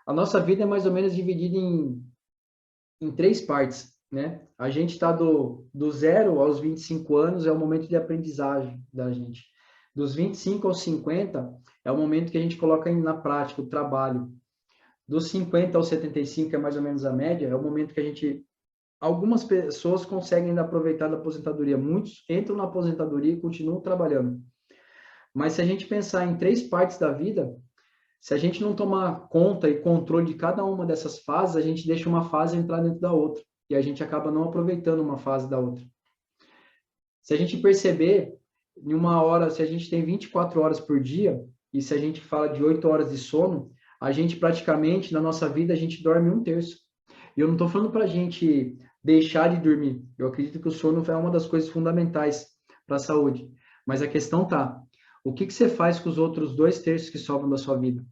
a nossa vida é mais ou menos dividida em 3 partes, né? A gente está do 0 aos 25 anos, é o momento de aprendizagem da gente. Dos 25 aos 50, é o momento que a gente coloca na prática, o trabalho. Dos 50 aos 75, que é mais ou menos a média, é o momento que algumas pessoas conseguem ainda aproveitar da aposentadoria. Muitos entram na aposentadoria e continuam trabalhando. Mas se a gente pensar em 3 partes da vida, se a gente não tomar conta e controle de cada uma dessas fases, a gente deixa uma fase entrar dentro da outra. E a gente acaba não aproveitando uma fase da outra. Se a gente perceber, em uma hora, se a gente tem 24 horas por dia, e se a gente fala de 8 horas de sono, a gente praticamente, na nossa vida, a gente dorme 1/3. E eu não estou falando para a gente deixar de dormir. Eu acredito que o sono é uma das coisas fundamentais para a saúde. Mas a questão tá, o que você faz com os outros 2/3 que sobram da sua vida?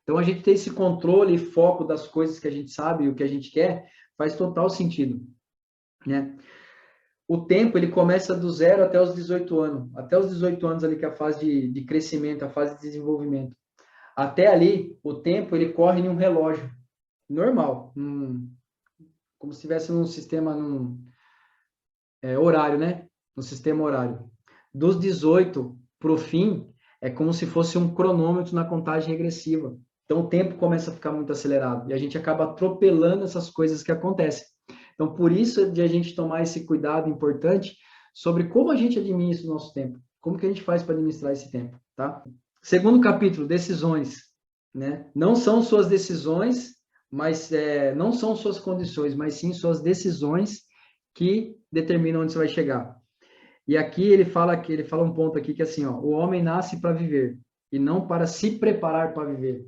Então, a gente ter esse controle e foco das coisas que a gente sabe e o que a gente quer, faz total sentido, né? O tempo, ele começa do 0 até os 18 anos. Até os 18 anos ali, que é a fase de crescimento, a fase de desenvolvimento. Até ali, o tempo, ele corre em um relógio. normal, como se estivesse num sistema horário, né? No sistema horário. Dos 18 para o fim, é como se fosse um cronômetro na contagem regressiva. Então, o tempo começa a ficar muito acelerado e a gente acaba atropelando essas coisas que acontecem. Então, por isso de a gente tomar esse cuidado importante sobre como a gente administra o nosso tempo, como que a gente faz para administrar esse tempo, tá? Segundo capítulo, decisões, né? Não são suas decisões, mas não são suas condições, mas sim suas decisões que determinam onde você vai chegar. E aqui ele fala um ponto aqui que é assim, ó, o homem nasce para viver e não para se preparar para viver.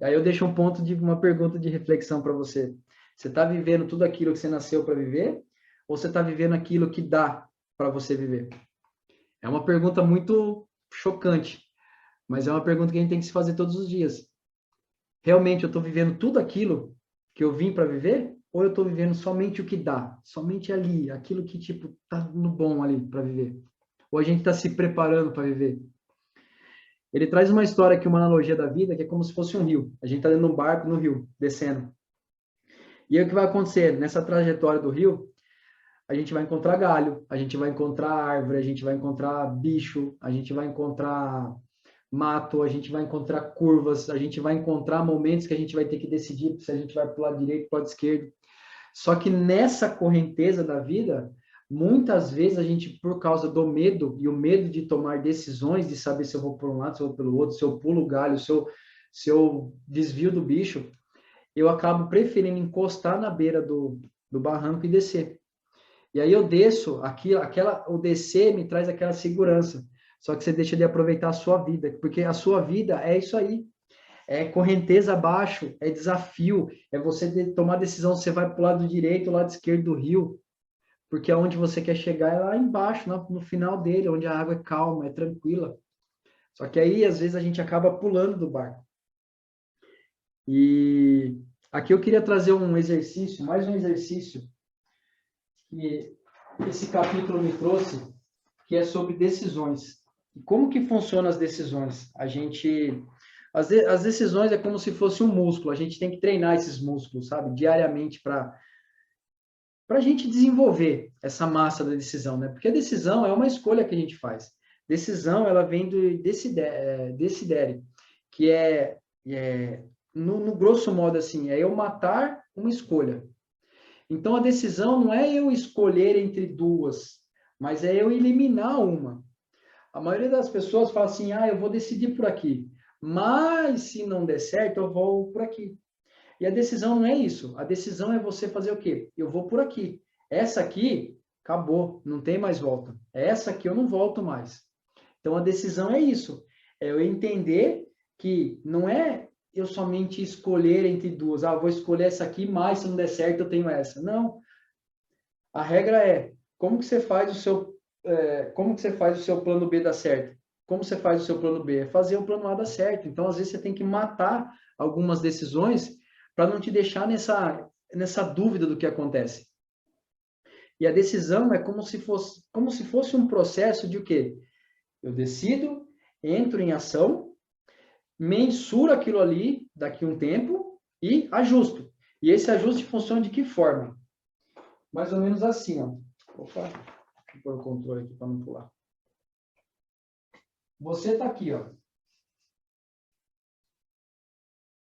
E aí eu deixo um ponto de uma pergunta de reflexão para você. Você está vivendo tudo aquilo que você nasceu para viver ou você está vivendo aquilo que dá para você viver? É uma pergunta muito chocante, mas é uma pergunta que a gente tem que se fazer todos os dias. Realmente eu estou vivendo tudo aquilo que eu vim para viver? Ou eu estou vivendo somente o que dá? Somente ali, aquilo que, tipo, tá no bom ali para viver? Ou a gente está se preparando para viver? Ele traz uma história aqui, uma analogia da vida, que é como se fosse um rio. A gente está dentro de um barco no rio, descendo. E aí o que vai acontecer? Nessa trajetória do rio, a gente vai encontrar galho, a gente vai encontrar árvore, a gente vai encontrar bicho, a gente vai encontrar mato, a gente vai encontrar curvas, a gente vai encontrar momentos que a gente vai ter que decidir se a gente vai para o lado direito, para o lado esquerdo. Só que nessa correnteza da vida, muitas vezes a gente, por causa do medo, e o medo de tomar decisões, de saber se eu vou por um lado, se eu vou pelo outro, se eu pulo o galho, se eu desvio do bicho, eu acabo preferindo encostar na beira do barranco e descer. E aí eu desço, o descer me traz aquela segurança. Só que você deixa de aproveitar a sua vida, porque a sua vida é isso aí. É correnteza abaixo, é desafio, é você tomar decisão se você vai para o lado direito ou lado esquerdo do rio, porque aonde você quer chegar é lá embaixo, no final dele, onde a água é calma, é tranquila. Só que aí, às vezes, a gente acaba pulando do barco. E aqui eu queria trazer um exercício, mais um exercício, que esse capítulo me trouxe, que é sobre decisões. E como que funcionam as decisões? As decisões é como se fosse um músculo, a gente tem que treinar esses músculos, sabe, diariamente para a gente desenvolver essa massa da decisão, né? Porque a decisão é uma escolha que a gente faz. Decisão, ela vem do decidere, que no grosso modo, assim, é eu matar uma escolha. Então, a decisão não é eu escolher entre duas, mas é eu eliminar uma. A maioria das pessoas fala assim, eu vou decidir por aqui, mas se não der certo, eu vou por aqui. E a decisão não é isso. A decisão é você fazer o quê? Eu vou por aqui. Essa aqui, acabou, não tem mais volta. Essa aqui eu não volto mais. Então, a decisão é isso. É eu entender que não é eu somente escolher entre duas. Vou escolher essa aqui, mas se não der certo, eu tenho essa. Não. A regra é, como que você faz o seu plano B dar certo? Como você faz o seu plano B? É fazer o plano A dar certo. Então, às vezes, você tem que matar algumas decisões para não te deixar nessa dúvida do que acontece. E a decisão é como se fosse um processo de o quê? Eu decido, entro em ação, mensuro aquilo ali daqui a um tempo e ajusto. E esse ajuste funciona de que forma? Mais ou menos assim, ó. Opa, vou pôr o controle aqui para não pular. Você está aqui, ó.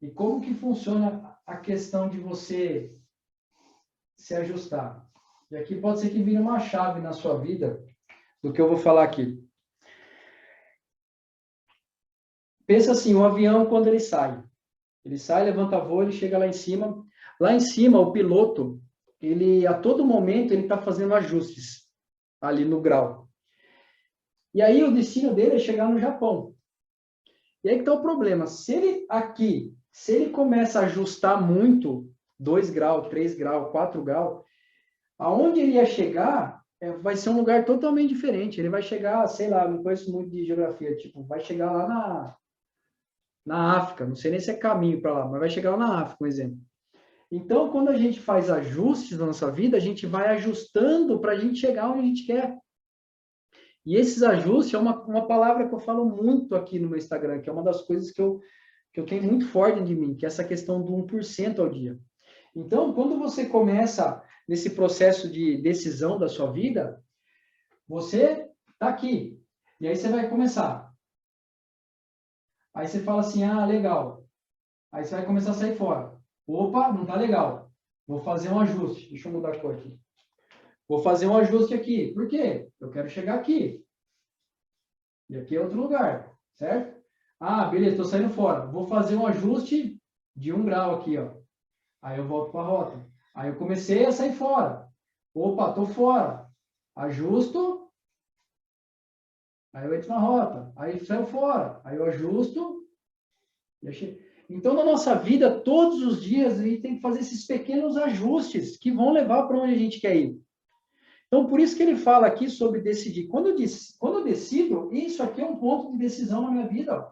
E como que funciona a questão de você se ajustar? E aqui pode ser que vire uma chave na sua vida do que eu vou falar aqui. Pensa assim, o avião quando ele sai, levanta voo, ele chega lá em cima. Lá em cima, o piloto, ele a todo momento ele está fazendo ajustes ali no grau. E aí o destino dele é chegar no Japão. E aí que está o problema. Se ele começa a ajustar muito, 2 graus, 3 graus, 4 graus, aonde ele ia chegar vai ser um lugar totalmente diferente. Ele vai chegar, sei lá, não conheço muito de geografia, tipo, vai chegar lá na África, não sei nem se é caminho para lá, mas vai chegar lá na África, um exemplo. Então, quando a gente faz ajustes na nossa vida, a gente vai ajustando para a gente chegar onde a gente quer. E esses ajustes é uma palavra que eu falo muito aqui no meu Instagram, que é uma das coisas que eu que eu tenho muito forte de mim, que é essa questão do 1% ao dia. Então, quando você começa nesse processo de decisão da sua vida, você está aqui. E aí você vai começar. Aí você fala assim, ah, legal. Aí você vai começar a sair fora. Opa, não está legal. Vou fazer um ajuste. Deixa eu mudar a cor aqui. Vou fazer um ajuste aqui. Por quê? Eu quero chegar aqui. E aqui é outro lugar, certo? Ah, beleza, estou saindo fora. Vou fazer um ajuste de 1 grau aqui, ó. Aí eu volto para a rota. Aí eu comecei a sair fora. Opa, estou fora. Ajusto. Aí eu entro na rota. Aí saio fora. Aí eu ajusto. Então, na nossa vida, todos os dias, a gente tem que fazer esses pequenos ajustes que vão levar para onde a gente quer ir. Então, por isso que ele fala aqui sobre decidir. Quando eu decido, isso aqui é um ponto de decisão na minha vida.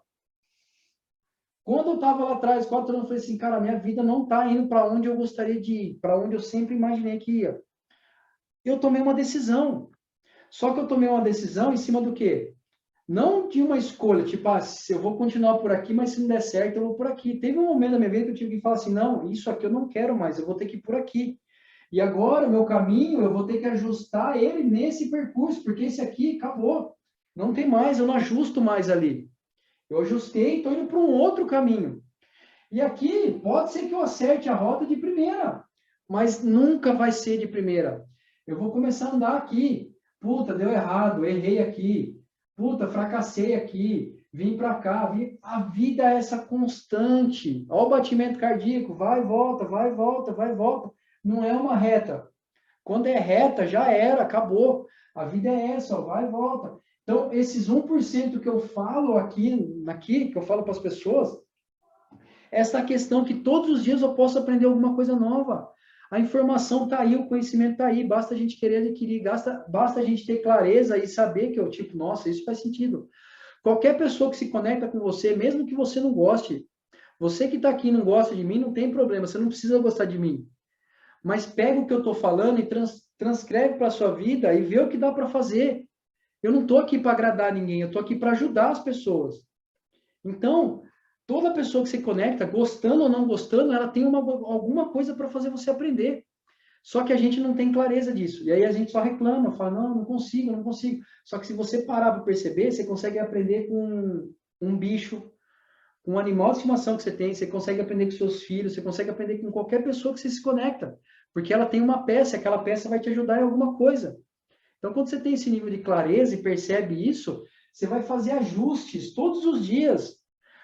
Quando eu estava lá atrás, 4 anos, eu falei assim, cara, minha vida não está indo para onde eu gostaria de ir, para onde eu sempre imaginei que ia. Eu tomei uma decisão. Só que eu tomei uma decisão em cima do quê? Não de uma escolha, tipo, ah, eu vou continuar por aqui, mas se não der certo, eu vou por aqui. Teve um momento da minha vida que eu tive que falar assim, não, isso aqui eu não quero mais, eu vou ter que ir por aqui. E agora, o meu caminho, eu vou ter que ajustar ele nesse percurso, porque esse aqui acabou. Não tem mais, eu não ajusto mais ali. Eu ajustei, estou indo para um outro caminho. E aqui, pode ser que eu acerte a rota de primeira, mas nunca vai ser de primeira. Eu vou começar a andar aqui. Puta, deu errado, errei aqui. Puta, fracassei aqui. Vim para cá. A vida é essa constante. Olha o batimento cardíaco. Vai, volta, vai, volta, vai, volta. Não é uma reta. Quando é reta, já era, acabou. A vida é essa, ó, vai e volta. Então, esses 1% que eu falo aqui, que eu falo para as pessoas, essa questão que todos os dias eu posso aprender alguma coisa nova. A informação está aí, o conhecimento está aí, basta a gente querer adquirir, basta a gente ter clareza e saber que eu, tipo, nossa, isso faz sentido. Qualquer pessoa que se conecta com você, mesmo que você não goste, você que está aqui e não gosta de mim, não tem problema, você não precisa gostar de mim. Mas pega o que eu estou falando e transcreve para a sua vida e vê o que dá para fazer. Eu não estou aqui para agradar ninguém, eu estou aqui para ajudar as pessoas. Então, toda pessoa que se conecta, gostando ou não gostando, ela tem alguma coisa para fazer você aprender. Só que a gente não tem clareza disso. E aí a gente só reclama, fala, não, não consigo, não consigo. Só que se você parar para perceber, você consegue aprender com um bicho, com um animal de estimação que você consegue aprender com seus filhos, você consegue aprender com qualquer pessoa que você se conecta. Porque ela tem uma peça, aquela peça vai te ajudar em alguma coisa. Então, quando você tem esse nível de clareza e percebe isso, você vai fazer ajustes todos os dias.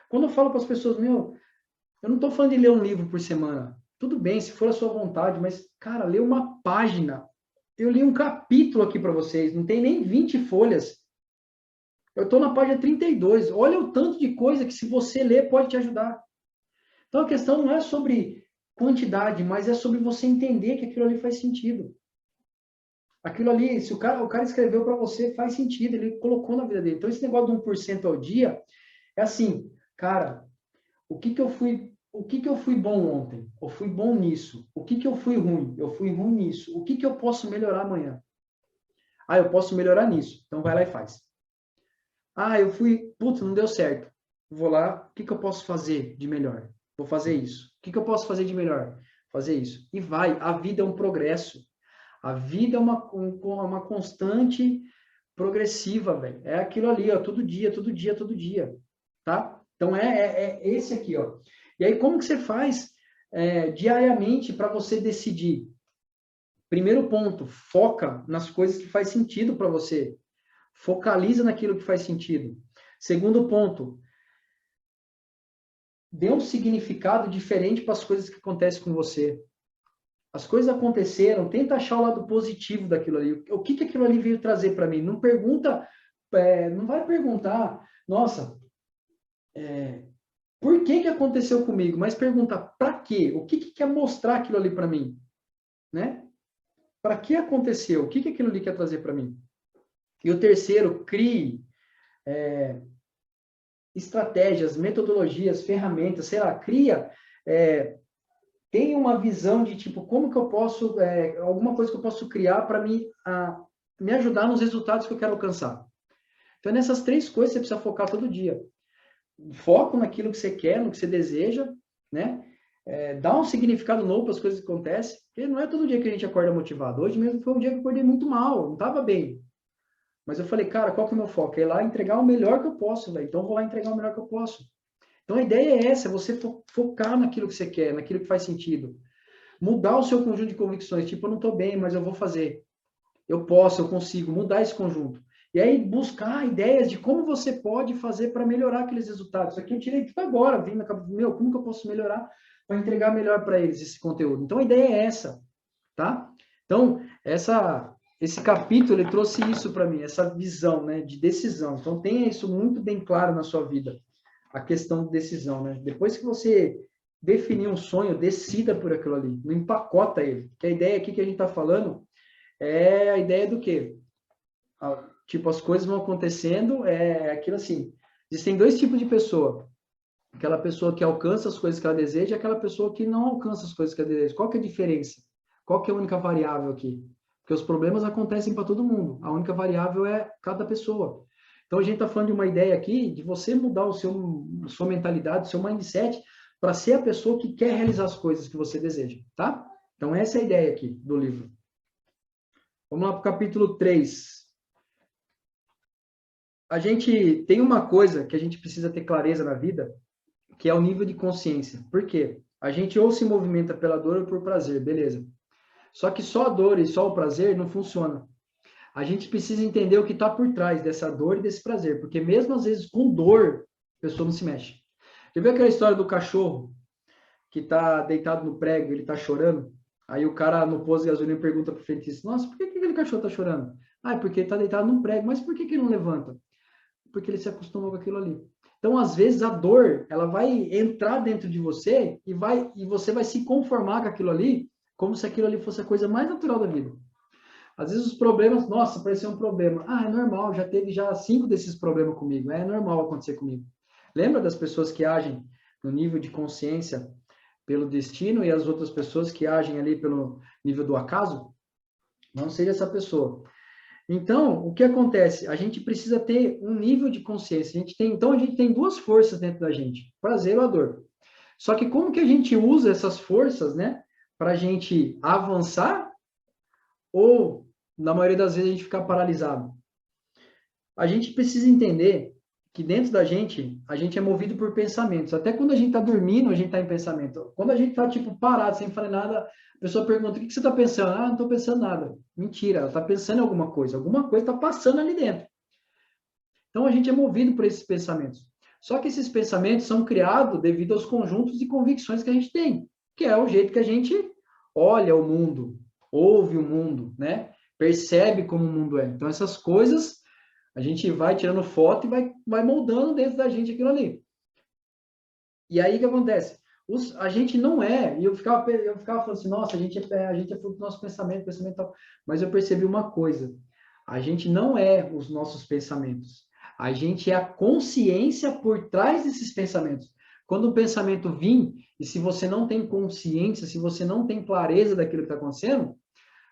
Quando eu falo para as pessoas, meu, eu não estou falando de ler um livro por semana. Tudo bem, se for a sua vontade, mas, cara, lê uma página. Eu li um capítulo aqui para vocês, não tem nem 20 folhas. Eu estou na página 32. Olha o tanto de coisa que, se você ler, pode te ajudar. Então, a questão não é sobre quantidade, mas é sobre você entender que aquilo ali faz sentido. Aquilo ali, se o cara escreveu para você, faz sentido, ele colocou na vida dele. Então, esse negócio de 1% ao dia é assim, cara, o que que eu fui bom ontem? Eu fui bom nisso. O que que eu fui ruim? Eu fui ruim nisso. O que que eu posso melhorar amanhã? Ah, eu posso melhorar nisso. Então, vai lá e faz. Ah, eu fui, putz, não deu certo. Vou lá, o que que eu posso fazer de melhor? Vou fazer isso. O que que eu posso fazer de melhor? Fazer isso. E vai, a vida é um progresso. A vida é uma constante progressiva, velho. É aquilo ali, ó, todo dia, todo dia, todo dia, tá? Então, é esse aqui, ó. E aí, como que você faz diariamente para você decidir? Primeiro ponto, foca nas coisas que faz sentido para você. Focaliza naquilo que faz sentido. Segundo ponto, dê um significado diferente para as coisas que acontecem com você. As coisas aconteceram, tenta achar o lado positivo daquilo ali. O que que aquilo ali veio trazer para mim? Não pergunta, não vai perguntar, nossa, por que que aconteceu comigo? Mas pergunta, para quê? O que que quer mostrar aquilo ali para mim? Né? Para que aconteceu? O que que aquilo ali quer trazer para mim? E o terceiro, crie estratégias, metodologias, ferramentas, sei lá, cria... tem uma visão de tipo, como que eu posso, alguma coisa que eu posso criar para me ajudar nos resultados que eu quero alcançar. Então, nessas 3 coisas você precisa focar todo dia. foco naquilo que você quer, no que você deseja, né? Dá um significado novo para as coisas que acontecem, porque não é todo dia que a gente acorda motivado. Hoje mesmo foi um dia que eu acordei muito mal, não estava bem. Mas eu falei, cara, qual que é o meu foco? É ir lá entregar o melhor que eu posso, velho. Então eu vou lá entregar o melhor que eu posso. Então a ideia é essa, é você focar naquilo que você quer, naquilo que faz sentido. Mudar o seu conjunto de convicções, tipo, eu não estou bem, mas eu vou fazer. Eu posso, eu consigo mudar esse conjunto. E aí buscar ideias de como você pode fazer para melhorar aqueles resultados. Isso aqui eu tirei tudo agora, vindo na cabeça, meu, como que eu posso melhorar para entregar melhor para eles esse conteúdo? Então a ideia é essa, tá? Então, esse capítulo ele trouxe isso para mim, essa visão, né, de decisão. Então tenha isso muito bem claro na sua vida, a questão de decisão, né? Depois que você definir um sonho, decida por aquilo ali, não empacota ele. Que a ideia aqui que a gente está falando é a ideia do quê? Tipo, as coisas vão acontecendo, é aquilo assim. Existem dois tipos de pessoa. Aquela pessoa que alcança as coisas que ela deseja e aquela pessoa que não alcança as coisas que ela deseja. Qual que é a diferença? Qual que é a única variável aqui? Porque os problemas acontecem para todo mundo. A única variável é cada pessoa. Então, a gente está falando de uma ideia aqui de você mudar sua mentalidade, o seu mindset, para ser a pessoa que quer realizar as coisas que você deseja, tá? Então, essa é a ideia aqui do livro. Vamos lá para o capítulo 3. A gente tem uma coisa que a gente precisa ter clareza na vida, que é o nível de consciência. Por quê? A gente ou se movimenta pela dor ou por prazer, beleza. Só que só a dor e só o prazer não funciona. A gente precisa entender o que está por trás dessa dor e desse prazer, porque mesmo às vezes com dor, a pessoa não se mexe. Já viu aquela história do cachorro que está deitado no prego, ele está chorando? Aí o cara no posto de gasolina pergunta para o frentista, nossa, por que aquele cachorro está chorando? Ah, é porque ele está deitado no prego, mas por que ele não levanta? Porque ele se acostumou com aquilo ali. Então, às vezes, a dor, ela vai entrar dentro de você e você vai se conformar com aquilo ali, como se aquilo ali fosse a coisa mais natural da vida. Às vezes os problemas, nossa, parecia um problema. Ah, é normal, já teve já 5 desses problemas comigo. É normal acontecer comigo. Lembra das pessoas que agem no nível de consciência pelo destino e as outras pessoas que agem ali pelo nível do acaso? Não seja essa pessoa. Então, o que acontece? A gente precisa ter um nível de consciência. Então, a gente tem duas forças dentro da gente, prazer ou a dor. Só que como que a gente usa essas forças, né, para a gente avançar ou, na maioria das vezes, a gente ficar paralisado? A gente precisa entender que dentro da gente, a gente é movido por pensamentos. Até quando a gente está dormindo, a gente está em pensamento. Quando a gente está, tipo, parado, sem fazer nada, a pessoa pergunta, o que você está pensando? Ah, não estou pensando nada. Mentira, ela está pensando em alguma coisa. Alguma coisa está passando ali dentro. Então, a gente é movido por esses pensamentos. Só que esses pensamentos são criados devido aos conjuntos de convicções que a gente tem, que é o jeito que a gente olha o mundo, ouve o mundo, né? Percebe como o mundo é. Então, essas coisas a gente vai tirando foto e vai moldando dentro da gente aquilo ali. E aí o que acontece? A gente não é, e eu ficava falando assim, nossa, a gente é fruto do nosso pensamento tal. Mas eu percebi uma coisa, a gente não é os nossos pensamentos. A gente é a consciência por trás desses pensamentos. Quando o pensamento vir, e se você não tem consciência, se você não tem clareza daquilo que está acontecendo,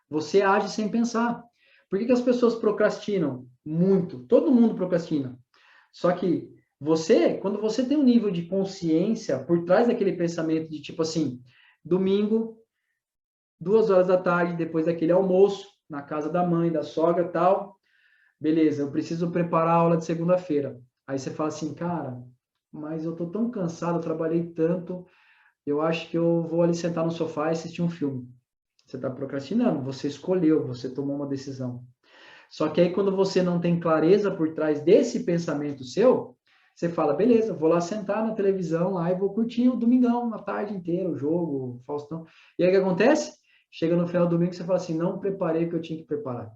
você age sem pensar. Por que as pessoas procrastinam? Muito. Todo mundo procrastina. Só que quando você tem um nível de consciência por trás daquele pensamento de tipo assim, domingo, 2 horas da tarde, depois daquele almoço, na casa da mãe, da sogra, tal, beleza, eu preciso preparar a aula de segunda-feira. Aí você fala assim, cara, mas eu tô tão cansado, eu trabalhei tanto, eu acho que eu vou ali sentar no sofá e assistir um filme. Você está procrastinando, você escolheu, você tomou uma decisão. Só que aí, quando você não tem clareza por trás desse pensamento seu, você fala, beleza, vou lá sentar na televisão lá e vou curtir o domingão, a tarde inteira, o jogo, o Faustão. E aí o que acontece? Chega no final do domingo você fala assim, não preparei o que eu tinha que preparar.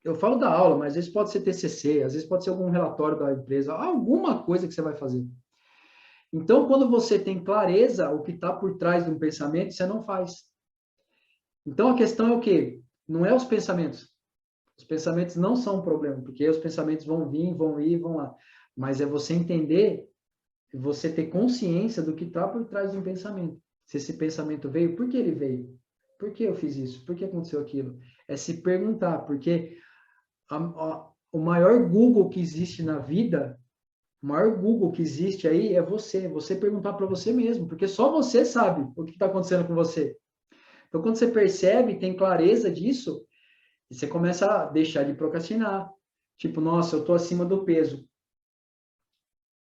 Eu falo da aula, mas às vezes pode ser TCC, às vezes pode ser algum relatório da empresa, alguma coisa que você vai fazer. Então, quando você tem clareza o que está por trás de um pensamento, você não faz. Então, a questão é o quê? Não é os pensamentos. Os pensamentos não são um problema, porque os pensamentos vão vir, vão ir, vão lá. Mas é você entender, você ter consciência do que está por trás de um pensamento. Se esse pensamento veio, por que ele veio? Por que eu fiz isso? Por que aconteceu aquilo? É se perguntar, porque o maior Google que existe na vida O maior Google que existe aí é você perguntar para você mesmo, porque só você sabe o que está acontecendo com você. Então, quando você percebe, tem clareza disso, você começa a deixar de procrastinar. Tipo, nossa, eu estou acima do peso,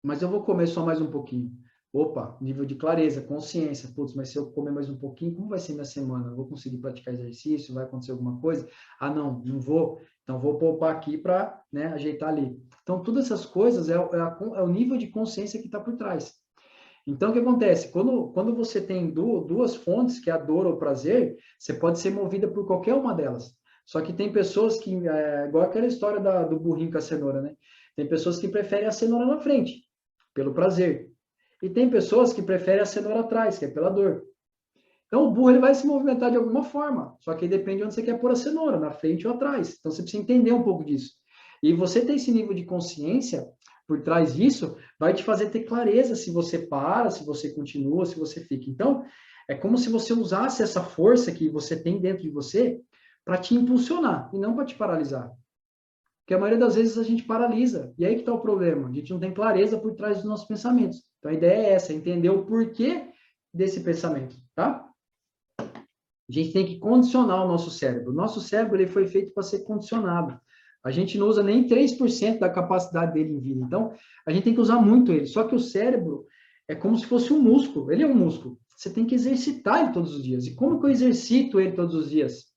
mas eu vou comer só mais um pouquinho. Opa, nível de clareza, consciência. Putz, mas se eu comer mais um pouquinho, como vai ser minha semana? Eu vou conseguir praticar exercício? Vai acontecer alguma coisa? Ah, não vou. Então, vou poupar aqui para, né, ajeitar ali. Então, todas essas coisas é o nível de consciência que está por trás. Então, o que acontece? Quando você tem duas fontes, que é a dor ou o prazer, você pode ser movida por qualquer uma delas. Só que tem pessoas que, igual aquela história do burrinho com a cenoura, né? Tem pessoas que preferem a cenoura na frente, pelo prazer. E tem pessoas que preferem a cenoura atrás, que é pela dor. Então, o burro ele vai se movimentar de alguma forma, só que depende de onde você quer pôr a cenoura, na frente ou atrás. Então, você precisa entender um pouco disso. E você ter esse nível de consciência por trás disso, vai te fazer ter clareza se você para, se você continua, se você fica. Então, é como se você usasse essa força que você tem dentro de você para te impulsionar e não para te paralisar. Porque a maioria das vezes a gente paralisa. E aí que está o problema. A gente não tem clareza por trás dos nossos pensamentos. Então, a ideia é essa, entender o porquê desse pensamento, tá? A gente tem que condicionar o nosso cérebro. O nosso cérebro ele foi feito para ser condicionado. A gente não usa nem 3% da capacidade dele em vida. Então, a gente tem que usar muito ele. Só que o cérebro é como se fosse um músculo. Ele é um músculo. Você tem que exercitar ele todos os dias. E como que eu exercito ele todos os dias?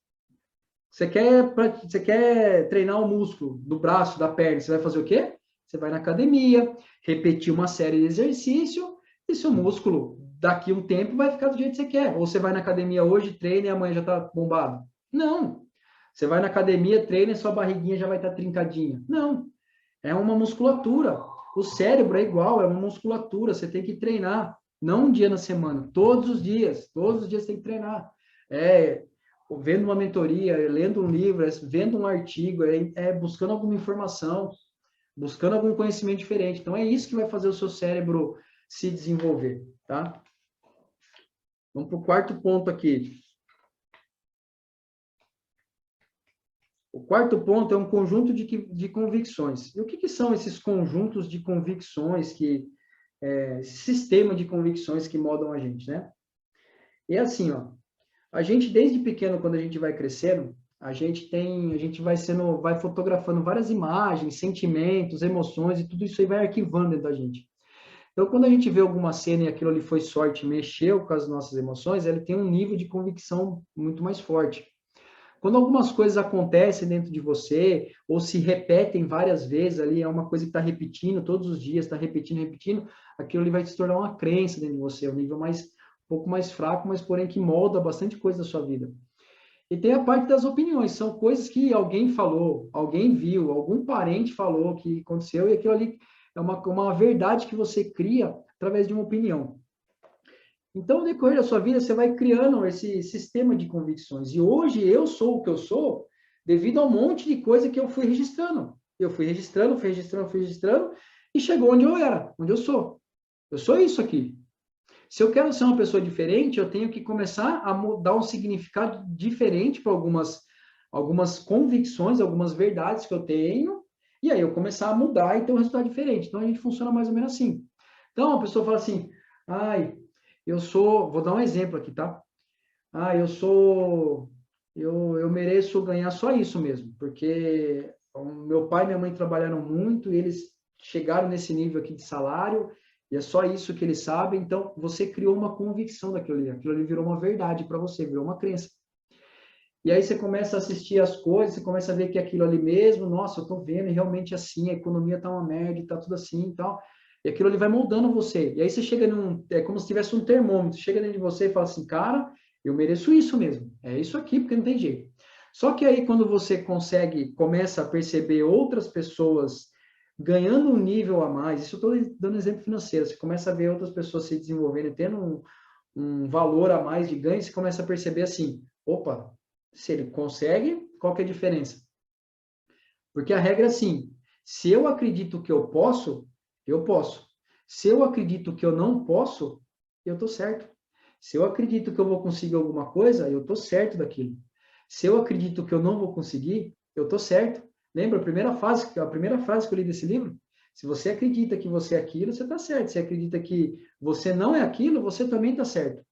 Você quer treinar o músculo do braço, da perna, você vai fazer o quê? Você vai na academia, repetir uma série de exercícios, e seu músculo, daqui a um tempo, vai ficar do jeito que você quer. Ou você vai na academia hoje, treina e amanhã já está bombado. Não. Você vai na academia, treina e sua barriguinha já vai estar trincadinha. Não. É uma musculatura. O cérebro é igual, é uma musculatura. Você tem que treinar. Não um dia na semana, todos os dias. Todos os dias você tem que treinar. É, vendo uma mentoria, lendo um livro, vendo um artigo, buscando alguma informação, buscando algum conhecimento diferente. Então, é isso que vai fazer o seu cérebro se desenvolver, tá? Vamos para o quarto ponto aqui. O quarto ponto é um conjunto de convicções. E o que são esses conjuntos de convicções, esse sistema de convicções que moldam a gente, né? E é assim, ó, a gente desde pequeno, quando a gente vai crescendo, a gente vai fotografando várias imagens, sentimentos, emoções, e tudo isso aí vai arquivando dentro da gente. Então, quando a gente vê alguma cena e aquilo ali foi sorte, mexeu com as nossas emoções, ele tem um nível de convicção muito mais forte. Quando algumas coisas acontecem dentro de você, ou se repetem várias vezes ali, é uma coisa que está repetindo todos os dias, está repetindo, repetindo, aquilo ali vai se tornar uma crença dentro de você, um nível um pouco mais fraco, mas porém que molda bastante coisa da sua vida. E tem a parte das opiniões, são coisas que alguém falou, alguém viu, algum parente falou que aconteceu, e aquilo ali é uma verdade que você cria através de uma opinião. Então, no decorrer da sua vida, você vai criando esse sistema de convicções. E hoje eu sou o que eu sou devido a um monte de coisa que eu fui registrando. Eu fui registrando, e chegou onde eu era, onde eu sou. Eu sou isso aqui. Se eu quero ser uma pessoa diferente, eu tenho que começar a dar um significado diferente para algumas convicções, algumas verdades que eu tenho, e aí eu começar a mudar e ter um resultado diferente. Então, a gente funciona mais ou menos assim. Então, a pessoa fala assim, ai, vou dar um exemplo aqui, tá? Ah, eu mereço ganhar só isso mesmo, porque o meu pai e minha mãe trabalharam muito e eles chegaram nesse nível aqui de salário e é só isso que eles sabem. Então, você criou uma convicção aquilo ali virou uma verdade para você, virou uma crença. E aí você começa a assistir as coisas, você começa a ver que aquilo ali mesmo, nossa, eu tô vendo, e realmente assim, a economia tá uma merda, tá tudo assim e tal. E aquilo ali vai moldando você. E aí você chega é como se tivesse um termômetro, chega dentro de você e fala assim, cara, eu mereço isso mesmo. É isso aqui, porque não tem jeito. Só que aí quando você começa a perceber outras pessoas ganhando um nível a mais, isso eu estou dando exemplo financeiro, você começa a ver outras pessoas se desenvolvendo e tendo um valor a mais de ganho, você começa a perceber assim, opa, se ele consegue, qual que é a diferença? Porque a regra é assim, se eu acredito que eu posso, eu posso. Se eu acredito que eu não posso, eu estou certo. Se eu acredito que eu vou conseguir alguma coisa, eu estou certo daquilo. Se eu acredito que eu não vou conseguir, eu estou certo. Lembra a primeira frase que eu li desse livro? Se você acredita que você é aquilo, você está certo. Se acredita que você não é aquilo, você também está certo.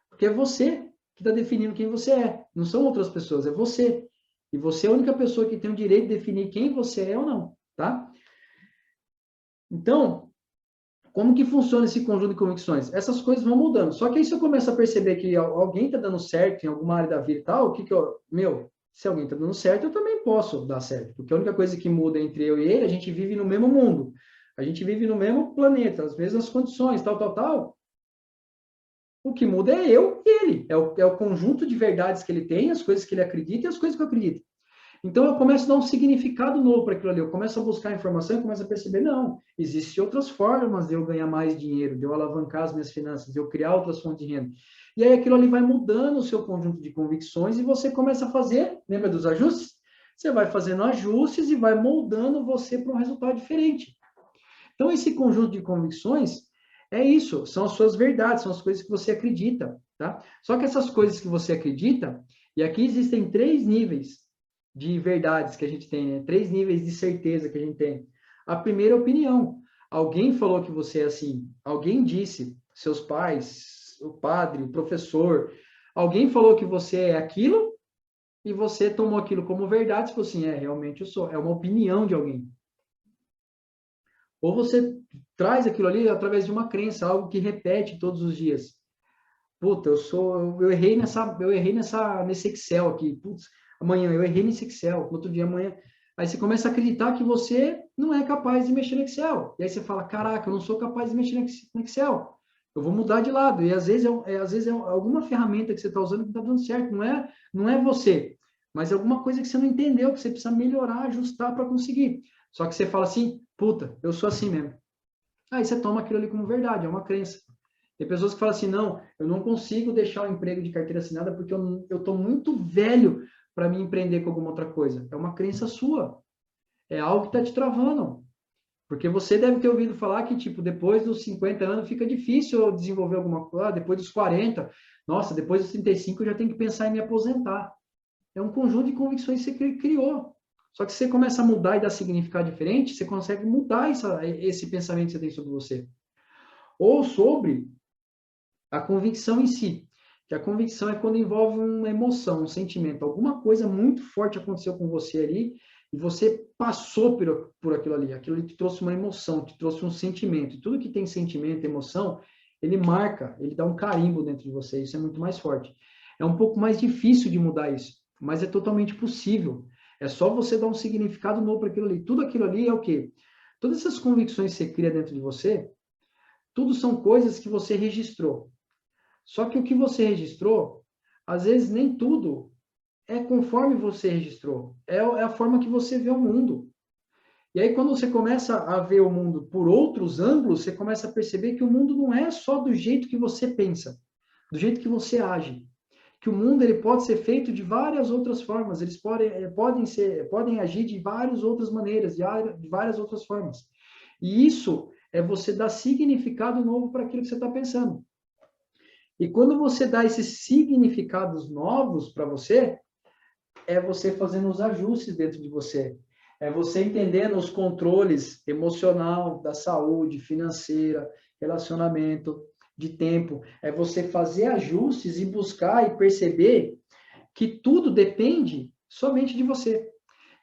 Porque é você que está definindo quem você é. Não são outras pessoas, é você. E você é a única pessoa que tem o direito de definir quem você é ou não, tá? Então, como que funciona esse conjunto de convicções? Essas coisas vão mudando. Só que aí se eu começo a perceber que alguém está dando certo em alguma área da vida e tal, o que que eu... Meu, se alguém está dando certo, eu também posso dar certo. Porque a única coisa que muda entre eu e ele, a gente vive no mesmo mundo. A gente vive no mesmo planeta, as mesmas condições, tal, tal, tal. O que muda é eu e ele. É o conjunto de verdades que ele tem, as coisas que ele acredita e as coisas que eu acredito. Então, eu começo a dar um significado novo para aquilo ali. Eu começo a buscar informação e começo a perceber, não, existem outras formas de eu ganhar mais dinheiro, de eu alavancar as minhas finanças, de eu criar outras fontes de renda. E aí, aquilo ali vai mudando o seu conjunto de convicções e você começa a fazer, lembra dos ajustes? Você vai fazendo ajustes e vai moldando você para um resultado diferente. Então, esse conjunto de convicções é isso, são as suas verdades, são as coisas que você acredita, tá? Só que essas coisas que você acredita, e aqui existem 3 níveis de verdades que a gente tem, né? 3 níveis de certeza que a gente tem. A primeira opinião. Alguém falou que você é assim. Alguém disse, seus pais, o padre, o professor, alguém falou que você é aquilo e você tomou aquilo como verdade e falou assim, realmente eu sou. É uma opinião de alguém. Ou você traz aquilo ali através de uma crença, algo que repete todos os dias. Puta, eu errei nesse Excel aqui. Putz, amanhã eu errei nesse Excel, outro dia amanhã. Aí você começa a acreditar que você não é capaz de mexer no Excel. E aí você fala, caraca, eu não sou capaz de mexer no Excel. Eu vou mudar de lado. E às vezes é alguma ferramenta que você está usando que não está dando certo. Não é você, mas é alguma coisa que você não entendeu, que você precisa melhorar, ajustar para conseguir. Só que você fala assim, puta, eu sou assim mesmo. Aí você toma aquilo ali como verdade, é uma crença. Tem pessoas que falam assim, não, eu não consigo deixar o emprego de carteira assinada porque eu estou muito velho para me empreender com alguma outra coisa. É uma crença sua. É algo que está te travando. Porque você deve ter ouvido falar que, tipo, depois dos 50 anos fica difícil eu desenvolver alguma coisa. Depois dos 40, nossa, depois dos 35 eu já tenho que pensar em me aposentar. É um conjunto de convicções que você criou. Só que se você começa a mudar e dar significado diferente, você consegue mudar esse pensamento que você tem sobre você. Ou sobre a convicção em si. Que a convicção é quando envolve uma emoção, um sentimento, alguma coisa muito forte aconteceu com você ali e você passou por aquilo ali. Aquilo ali te trouxe uma emoção, te trouxe um sentimento. E tudo que tem sentimento, emoção, ele marca, ele dá um carimbo dentro de você. Isso é muito mais forte. É um pouco mais difícil de mudar isso, mas é totalmente possível. É só você dar um significado novo para aquilo ali. Tudo aquilo ali é o quê? Todas essas convicções que você cria dentro de você, tudo são coisas que você registrou. Só que o que você registrou, às vezes nem tudo é conforme você registrou. É a forma que você vê o mundo. E aí, quando você começa a ver o mundo por outros ângulos, você começa a perceber que o mundo não é só do jeito que você pensa, do jeito que você age. Que o mundo ele pode ser feito de várias outras formas, eles podem agir de várias outras maneiras, de várias outras formas. E isso é você dar significado novo para aquilo que você está pensando. E quando você dá esses significados novos para você, é você fazendo os ajustes dentro de você. É você entendendo os controles emocional, da saúde, financeira, relacionamento, de tempo. É você fazer ajustes e buscar e perceber que tudo depende somente de você.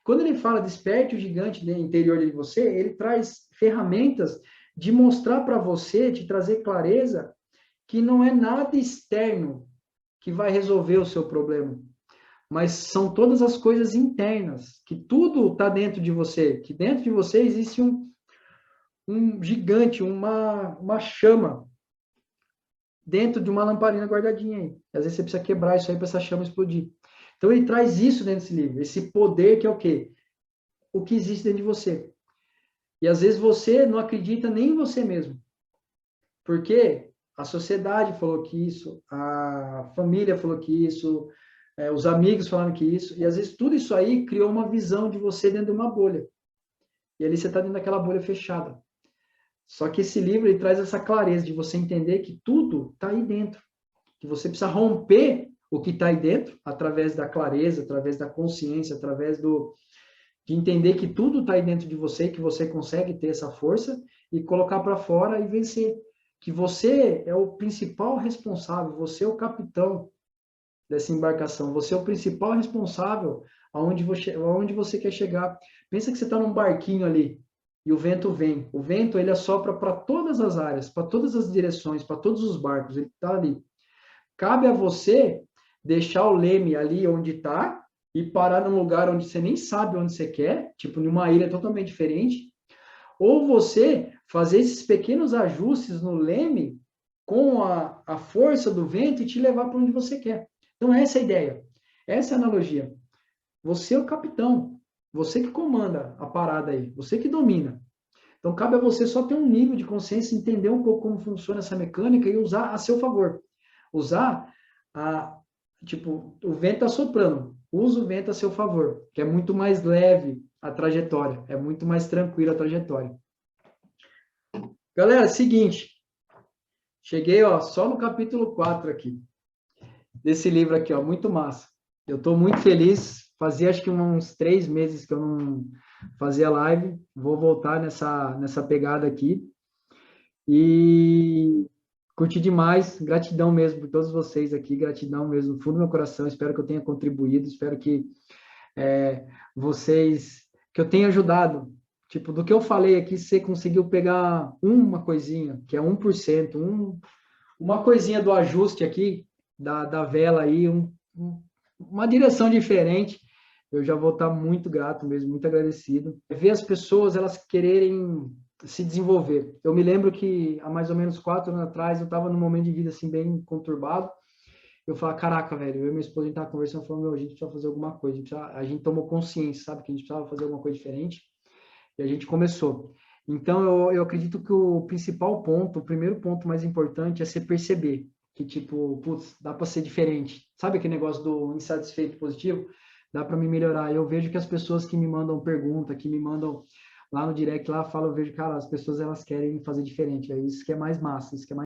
Quando ele fala desperte o gigante interior de você, ele traz ferramentas de mostrar para você, de trazer clareza que não é nada externo que vai resolver o seu problema, mas são todas as coisas internas, que tudo está dentro de você, que dentro de você existe um gigante, uma chama, dentro de uma lamparina guardadinha aí. Às vezes você precisa quebrar isso aí para essa chama explodir. Então ele traz isso dentro desse livro, esse poder que é o quê? O que existe dentro de você. E às vezes você não acredita nem em você mesmo. Porque a sociedade falou que isso, a família falou que isso, os amigos falaram que isso, e às vezes tudo isso aí criou uma visão de você dentro de uma bolha. E ali você está dentro daquela bolha fechada. Só que esse livro ele traz essa clareza de você entender que tudo está aí dentro. Que você precisa romper o que está aí dentro, através da clareza, através da consciência, através de entender que tudo está aí dentro de você, que você consegue ter essa força e colocar para fora e vencer. Que você é o principal responsável, você é o capitão dessa embarcação, você é o principal responsável aonde você quer chegar. Pensa que você está num barquinho ali e o vento vem. O vento ele assopra para todas as áreas, para todas as direções, para todos os barcos. Ele está ali. Cabe a você deixar o leme ali onde está e parar num lugar onde você nem sabe onde você quer, tipo numa ilha totalmente diferente, ou você fazer esses pequenos ajustes no leme com a força do vento e te levar para onde você quer. Então, essa é a ideia. Essa é a analogia. Você é o capitão. Você que comanda a parada aí. Você que domina. Então, cabe a você só ter um nível de consciência, entender um pouco como funciona essa mecânica e usar a seu favor. Usar a. Tipo, o vento está soprando. Usa o vento a seu favor, que é muito mais leve a trajetória. É muito mais tranquila a trajetória. Galera, seguinte. Cheguei, ó, só no capítulo 4 aqui. Desse livro aqui, ó. Muito massa. Eu estou muito feliz. Fazia acho que uns 3 meses que eu não fazia live. Vou voltar nessa pegada aqui. E curti demais. Gratidão mesmo por todos vocês aqui. Gratidão mesmo, no fundo do meu coração. Espero que eu tenha contribuído. Espero que vocês... Que eu tenha ajudado. Tipo, do que eu falei aqui, você conseguiu pegar uma coisinha, que é 1%, uma coisinha do ajuste aqui, da vela aí, uma direção diferente, eu já vou estar muito grato mesmo, muito agradecido. Ver as pessoas, elas quererem se desenvolver. Eu me lembro que há mais ou menos 4 anos atrás, eu estava num momento de vida assim bem conturbado. Eu falava, caraca, velho, eu e minha esposa, a gente estava conversando, falando, meu, a gente precisa fazer alguma coisa. A gente tomou consciência, sabe, que a gente precisava fazer alguma coisa diferente. E a gente começou. Então, eu acredito que o principal ponto, o primeiro ponto mais importante é você perceber que, tipo, putz, dá para ser diferente. Sabe aquele negócio do insatisfeito positivo? Dá para me melhorar. Eu vejo que as pessoas que me mandam pergunta, que me mandam lá no direct, lá falam, eu vejo, cara, as pessoas elas querem fazer diferente. É isso que é mais massa, isso que é mais